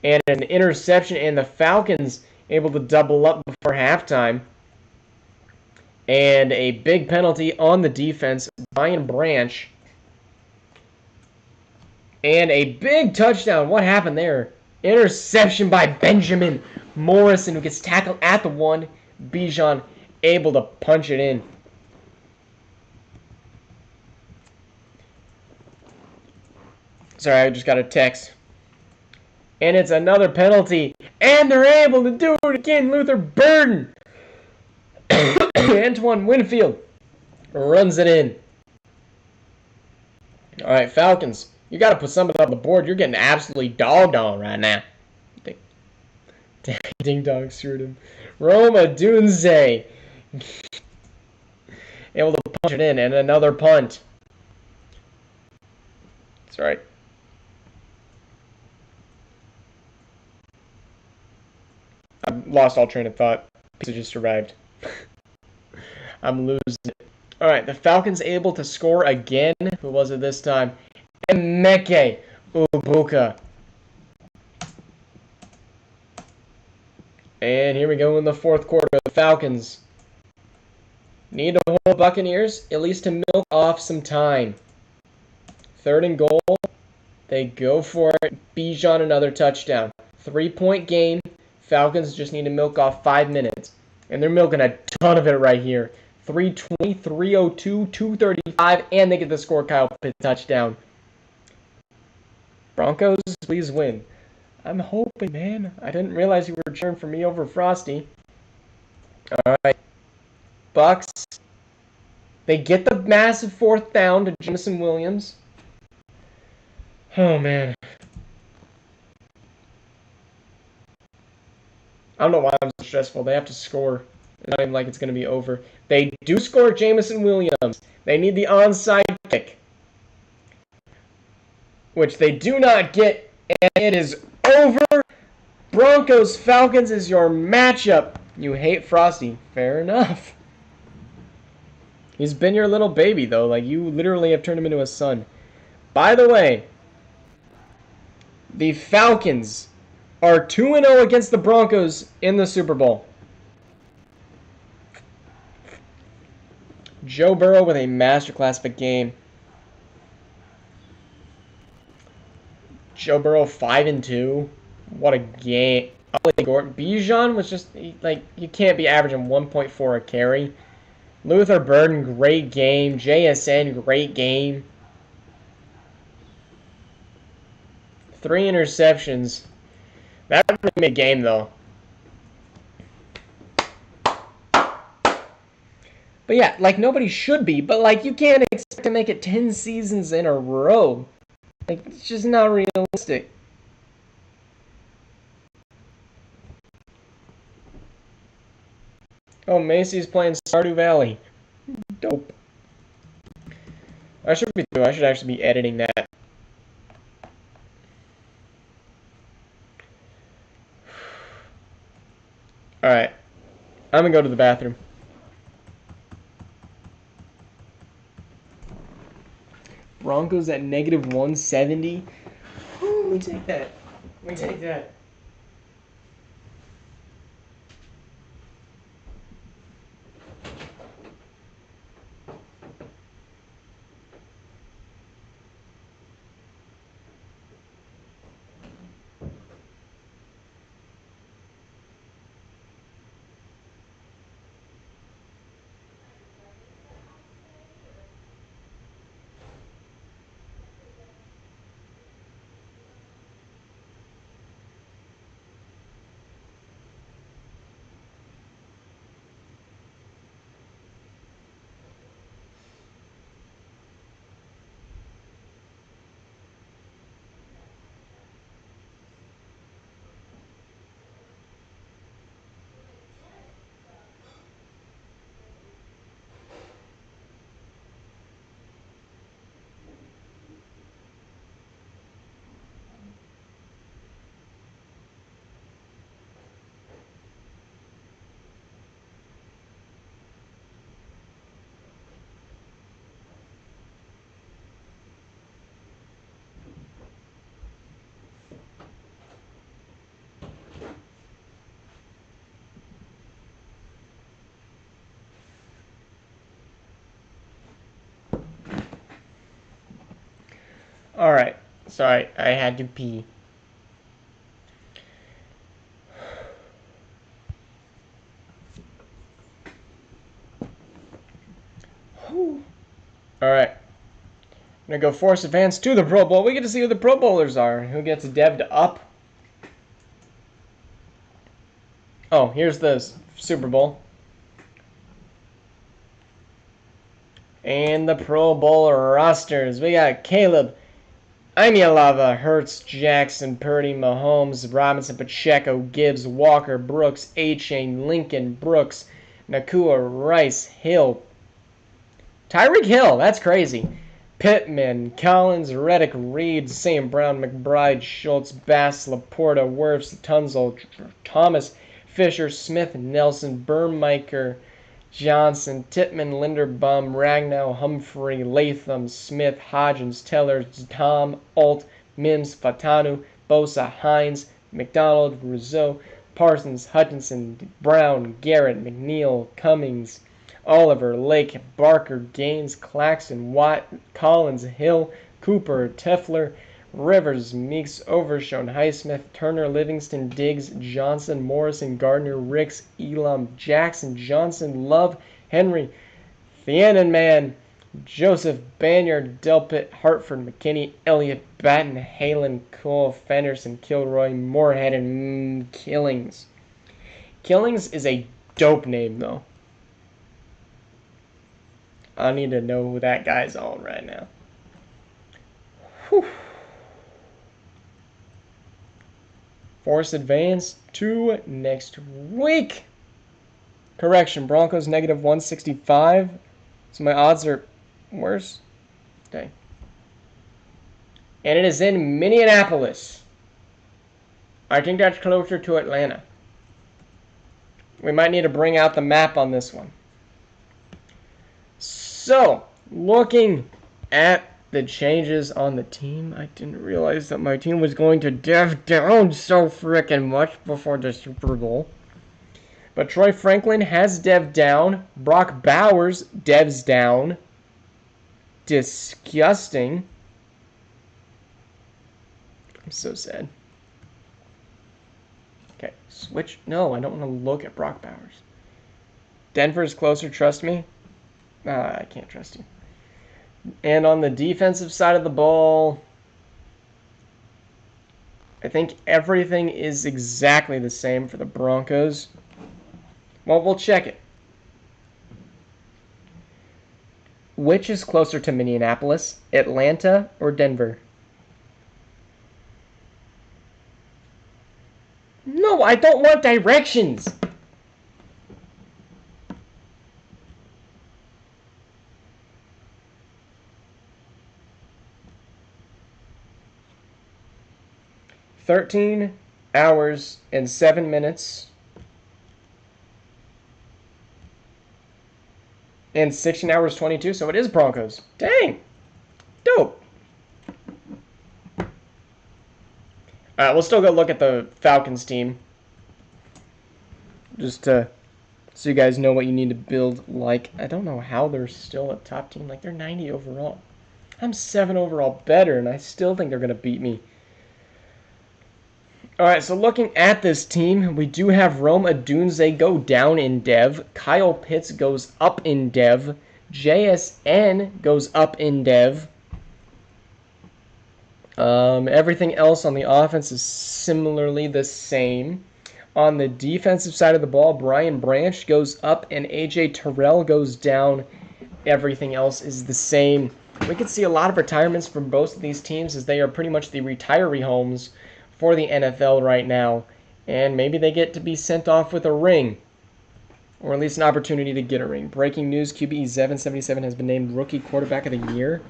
And an interception, and the Falcons able to double up before halftime. And a big penalty on the defense, Brian Branch. And a big touchdown. What happened there? Interception by Benjamin Morrison, who gets tackled at the 1. Bijan able to punch it in. Sorry, I just got a text. And it's another penalty. And they're able to do it again. Luther Burden. Antoine Winfield runs it in. All right, Falcons. You got to put something on the board. You're getting absolutely dogged on right now. Ding dong screwed him. Roma Dunze able to punch it in, and another punt. Sorry. I've lost all train of thought. Pizza just arrived. I'm losing it. All right, the Falcons able to score again. Who was it this time? Emeke Ubuka. And here we go in the fourth quarter. The Falcons need to hold Buccaneers, at least to milk off some time. 3rd and goal. They go for it. Bijan another touchdown. 3-point game. Falcons just need to milk off 5 minutes. And they're milking a ton of it right here. 3:20, 3:02, 2:35, and they get the score. Kyle Pitts touchdown. Broncos, please win. I'm hoping, man. I didn't realize you were cheering for me over Frosty. All right. Bucks. They get the massive 4th down to Jameson Williams. Oh, man. I don't know why I'm so stressful. They have to score. It's not even like it's going to be over. They do score Jameson Williams. They need the onside kick, which they do not get, and it is over. Broncos Falcons is your matchup. You hate Frosty. Fair enough. He's been your little baby, though. Like, you literally have turned him into a son. By the way, the Falcons are 2-0 against the Broncos in the Super Bowl. Joe Burrow with a masterclass of a game. Joe Burrow 5-2. What a game. Bijan was just, like, you can't be averaging 1.4 a carry. Luther Burden, great game. JSN, great game. 3 interceptions. That really made a game, though. But yeah, like, nobody should be, but, like, you can't expect to make it 10 seasons in a row. Like, it's just not realistic. Oh, Macy's playing Stardew Valley. Dope. I should actually be editing that. Alright. I'm gonna go to the bathroom. Broncos at negative 170. Let me take that. Let me take that. Alright. Sorry, I had to pee. Alright. I'm going to go force advance to the Pro Bowl. We get to see who the Pro Bowlers are. Who gets dev'd up. Oh, here's the Super Bowl. And the Pro Bowl rosters. We got Caleb, Imialava, Hurts, Jackson, Purdy, Mahomes, Robinson, Pacheco, Gibbs, Walker, Brooks, A-Chain, Lincoln, Brooks, Nakua, Rice, Hill. Tyreek Hill, that's crazy. Pittman, Collins, Reddick, Reed, St. Brown, McBride, Schultz, Bass, Laporta, Wirfs, Tunzel, Thomas, Fisher, Smith, Nelson, Burmeister, Johnson, Tittman, Linderbaum, Ragnow, Humphrey, Latham, Smith, Hodgins, Teller, Tom, Alt, Mims, Fatanu, Bosa, Hines, McDonald, Rizzo, Parsons, Hutchinson, Brown, Garrett, McNeil, Cummings, Oliver, Lake, Barker, Gaines, Claxton, Watt, Collins, Hill, Cooper, Tefler, Rivers, Meeks, Overshone, Highsmith, Turner, Livingston, Diggs, Johnson, Morrison, Gardner, Ricks, Elam, Jackson, Johnson, Love, Henry, Thienenman, Joseph, Banyard, Delpit, Hartford, McKinney, Elliott, Batten, Halen, Cole, Fenderson, Kilroy, Moorhead, and Killings. Killings is a dope name, though. I need to know who that guy's on right now. Whew. Force advance to next week. Correction, Broncos negative 165. So my odds are worse. Okay. And it is in Minneapolis. I think that's closer to Atlanta. We might need to bring out the map on this one. So, looking at the changes on the team, I didn't realize that my team was going to dev down so frickin' much before the Super Bowl. But Troy Franklin has dev'd down. Brock Bowers devs down. Disgusting. I'm so sad. Okay, switch. No, I don't want to look at Brock Bowers. Denver's closer, trust me. I can't trust you. And on the defensive side of the ball, I think everything is exactly the same for the Broncos. Well, we'll check it. Which is closer to Minneapolis, Atlanta or Denver? No, I don't want directions. $13 and 7 minutes. And 16 hours 22, so it is Broncos. Dang. Dope. Alright, we'll still go look at the Falcons team. Just so you guys know what you need to build like. I don't know how they're still a top team. Like, they're 90 overall. I'm 7 overall better, and I still think they're going to beat me. Alright, so looking at this team, we do have Rome Odunze go down in dev. Kyle Pitts goes up in dev. JSN goes up in dev. Everything else on the offense is similarly the same. On the defensive side of the ball, Brian Branch goes up and AJ Terrell goes down. Everything else is the same. We could see a lot of retirements from both of these teams as they are pretty much the retiree homes for the NFL right now. And maybe they get to be sent off with a ring. Or at least an opportunity to get a ring. Breaking news, QBE777 has been named Rookie Quarterback of the Year.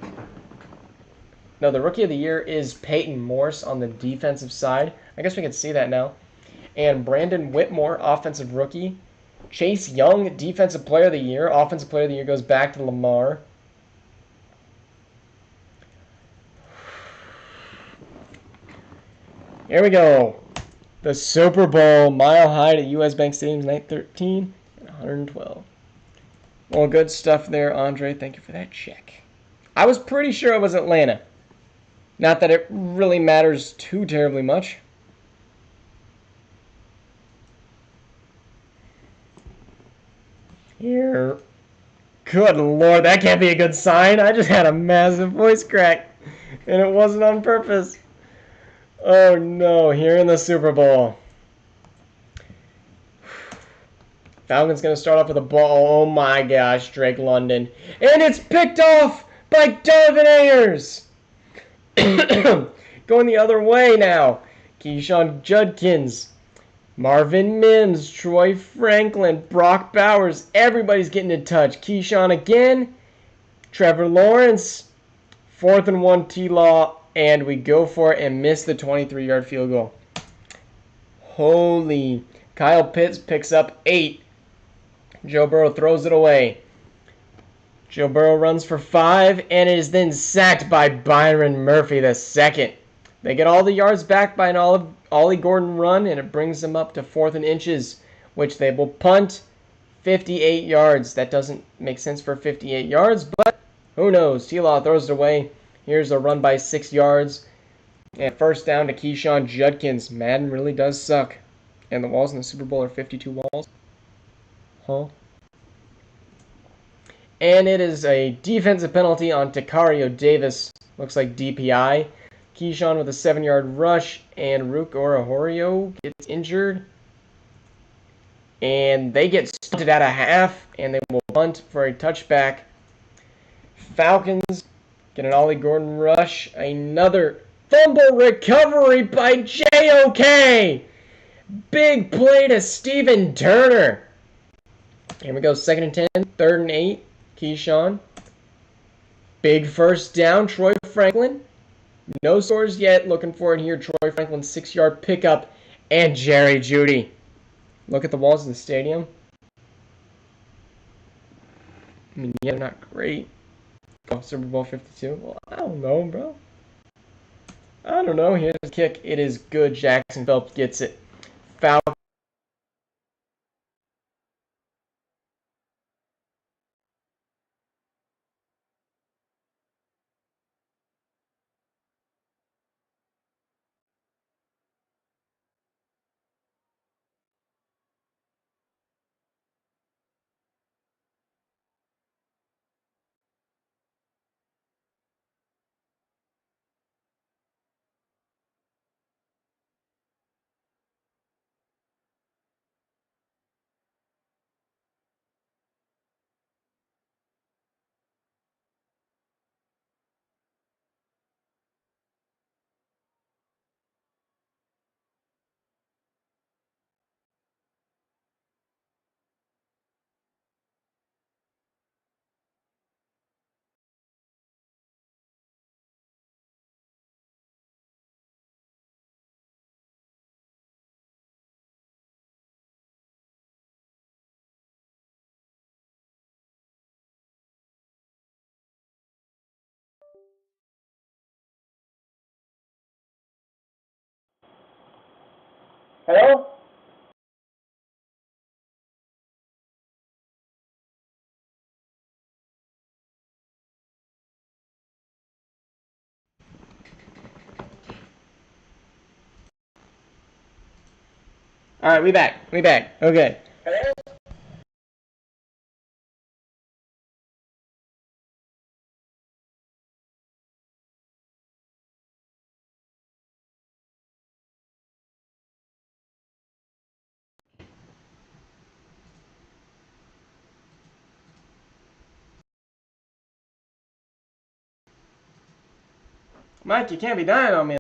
No, the Rookie of the Year is Peyton Morse on the defensive side. I guess we can see that now. And Brandon Whitmore, Offensive Rookie. Chase Young, Defensive Player of the Year. Offensive Player of the Year goes back to Lamar. Here we go. The Super Bowl, Mile High at US Bank Stadium's night 13 and 112. Well, good stuff there, Andre. Thank you for that check. I was pretty sure it was Atlanta. Not that it really matters too terribly much. Here. Good lord, that can't be a good sign. I just had a massive voice crack, and it wasn't on purpose. Oh no, here in the Super Bowl. Falcons going to start off with a ball. Oh my gosh, Drake London. And it's picked off by Darvin Ayers. Going the other way now. Keyshawn Judkins, Marvin Mims, Troy Franklin, Brock Bowers. Everybody's getting in touch. Keyshawn again. Trevor Lawrence. 4th and 1 T-Law. And we go for it and miss the 23-yard field goal. Holy. Kyle Pitts picks up 8. Joe Burrow throws it away. Joe Burrow runs for 5, and it is then sacked by Byron Murphy II. They get all the yards back by an Ollie Gordon run, and it brings them up to 4th and inches, which they will punt 58 yards. That doesn't make sense for 58 yards, but who knows? T-Law throws it away. Here's a run by 6 yards, and first down to Keyshawn Judkins. Madden really does suck, and the walls in the Super Bowl are 52 walls. Huh? And it is a defensive penalty on Takario Davis. Looks like DPI. Keyshawn with a 7-yard rush, and Rook Orahorio gets injured. And they get stunted at a half, and they will punt for a touchback. Falcons get an Ollie Gordon rush. Another fumble recovery by JOK. Big play to Steven Turner. Here we go, 2nd and 10, 3rd and 8. Keyshawn. Big first down, Troy Franklin. No scores yet. Looking for it here. Troy Franklin, 6-yard pickup. And Jerry Jeudy. Look at the walls of the stadium. I mean, yeah, they're not great. Oh, Super Bowl 52? Well, I don't know, bro. I don't know. Here's the kick. It is good. Jackson Phelps gets it. Foul. Hello? All right, we back. Okay. Mike, you can't be dying on me.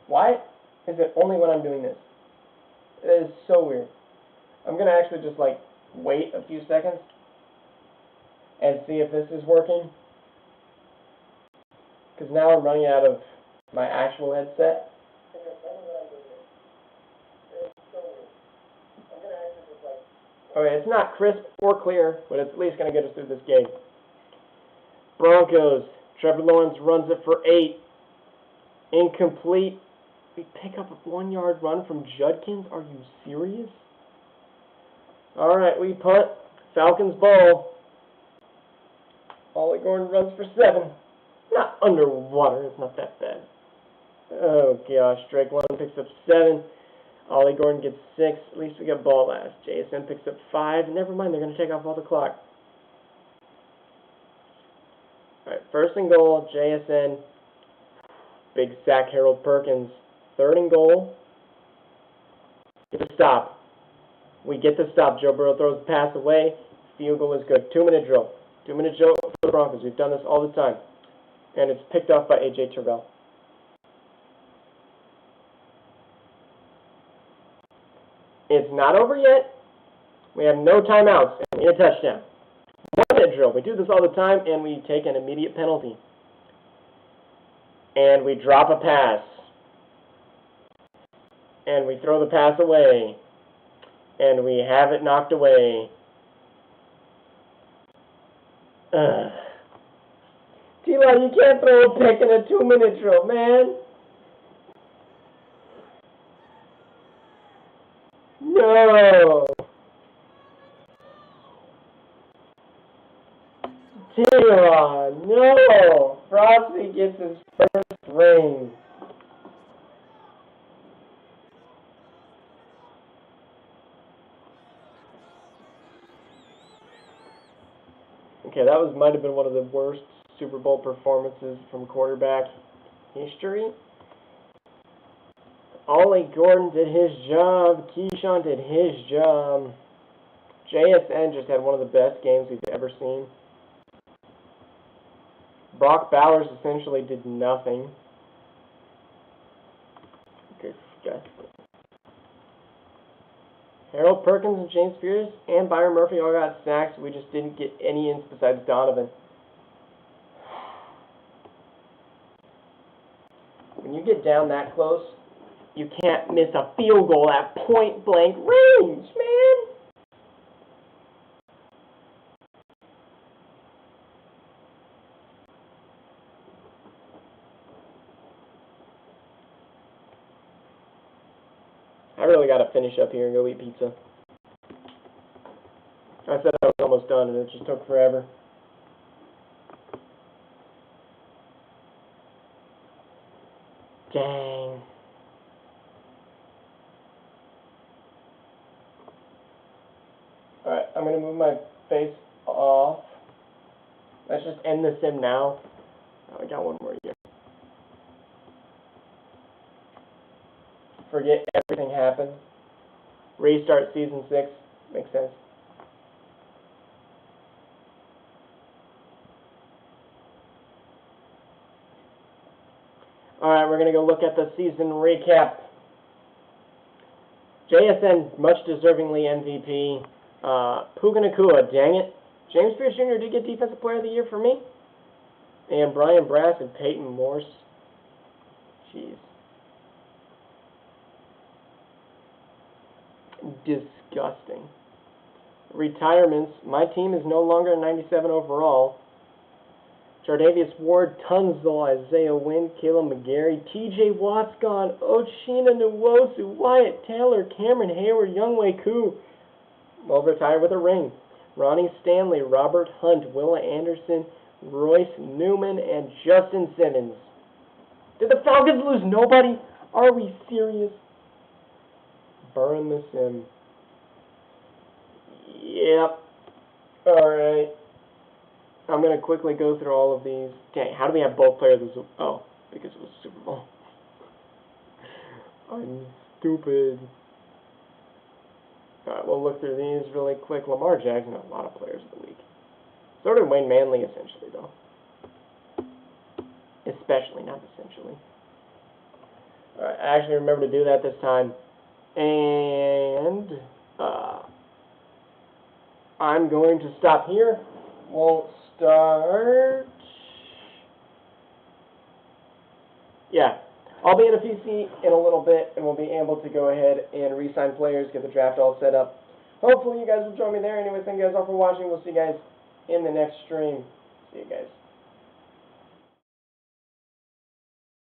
Why is it only when I'm doing this? It is so weird. I'm going to actually just, like, wait a few seconds and see if this is working. Because now I'm running out of my actual headset. Okay, it's not crisp or clear, but it's at least going to get us through this game. Broncos. Trevor Lawrence runs it for 8. Incomplete. We pick up a 1-yard run from Judkins. Are you serious? Alright, we punt. Falcons ball. Ollie Gordon runs for 7. Not underwater. It's not that bad. Oh, gosh. Drake London picks up 7. Ollie Gordon gets 6. At least we got ball last. JSN picks up 5. Never mind. They're going to take off all the clock. Alright, first and goal. JSN. Big sack, Harold Perkins. 3rd and goal. Get the stop. We get the stop. Joe Burrow throws the pass away. Field goal is good. 2-minute drill. 2-minute drill for the Broncos. We've done this all the time. And it's picked off by A.J. Terrell. It's not over yet. We have no timeouts. And we need a touchdown. 1-minute drill. We do this all the time, and we take an immediate penalty. And we drop a pass. And we throw the pass away. And we have it knocked away. T-Law, you can't throw a pick in a 2-minute drill, man. No. T-Law, no. Frosty gets his first ring. Okay, that might have been one of the worst Super Bowl performances from quarterback history. Ollie Gordon did his job. Keyshawn did his job. JSN just had one of the best games we've ever seen. Brock Bowers essentially did nothing. Disgusting. Harold Perkins and James Spears and Byron Murphy all got sacks. We just didn't get any ins besides Donovan. When you get down that close, you can't miss a field goal at point-blank range, man. I really got to finish up here and go eat pizza. I said I was almost done, and it just took forever. Dang. Alright, I'm going to move my face off. Let's just end the sim now. Oh, I got one more year. Forget everything happened. Restart season 6. Makes sense. Alright, we're going to go look at the season recap. JSN, much deservingly MVP. Puka Nacua, dang it. James Pierce Jr. did get Defensive Player of the Year for me. And Brian Brass and Peyton Morse. Jeez. Disgusting. Retirements. My team is no longer 97 overall. Jardavius Ward, Tunzel, Isaiah Wynn, Caleb McGarry, TJ Watt's gone, Ochina Nwosu, Wyatt Taylor, Cameron Hayward, Younghoe Koo. All retired with a ring. Ronnie Stanley, Robert Hunt, Willa Anderson, Royce Newman, and Justin Simmons. Did the Falcons lose nobody? Are we serious? Burn the sim. Yep. Alright. I'm going to quickly go through all of these. Dang, how do we have both players? Oh, because it was Super Bowl. I'm stupid. Alright, we'll look through these really quick. Lamar Jackson had a lot of players of the week. So did Wayne Manley, essentially, though. Especially, not essentially. I actually remember to do that this time. And I'm going to stop here. We'll start. Yeah. I'll be in a PC in a little bit, and we'll be able to go ahead and re-sign players, get the draft all set up. Hopefully you guys will join me there. Anyways, thank you guys all for watching. We'll see you guys in the next stream. See you guys.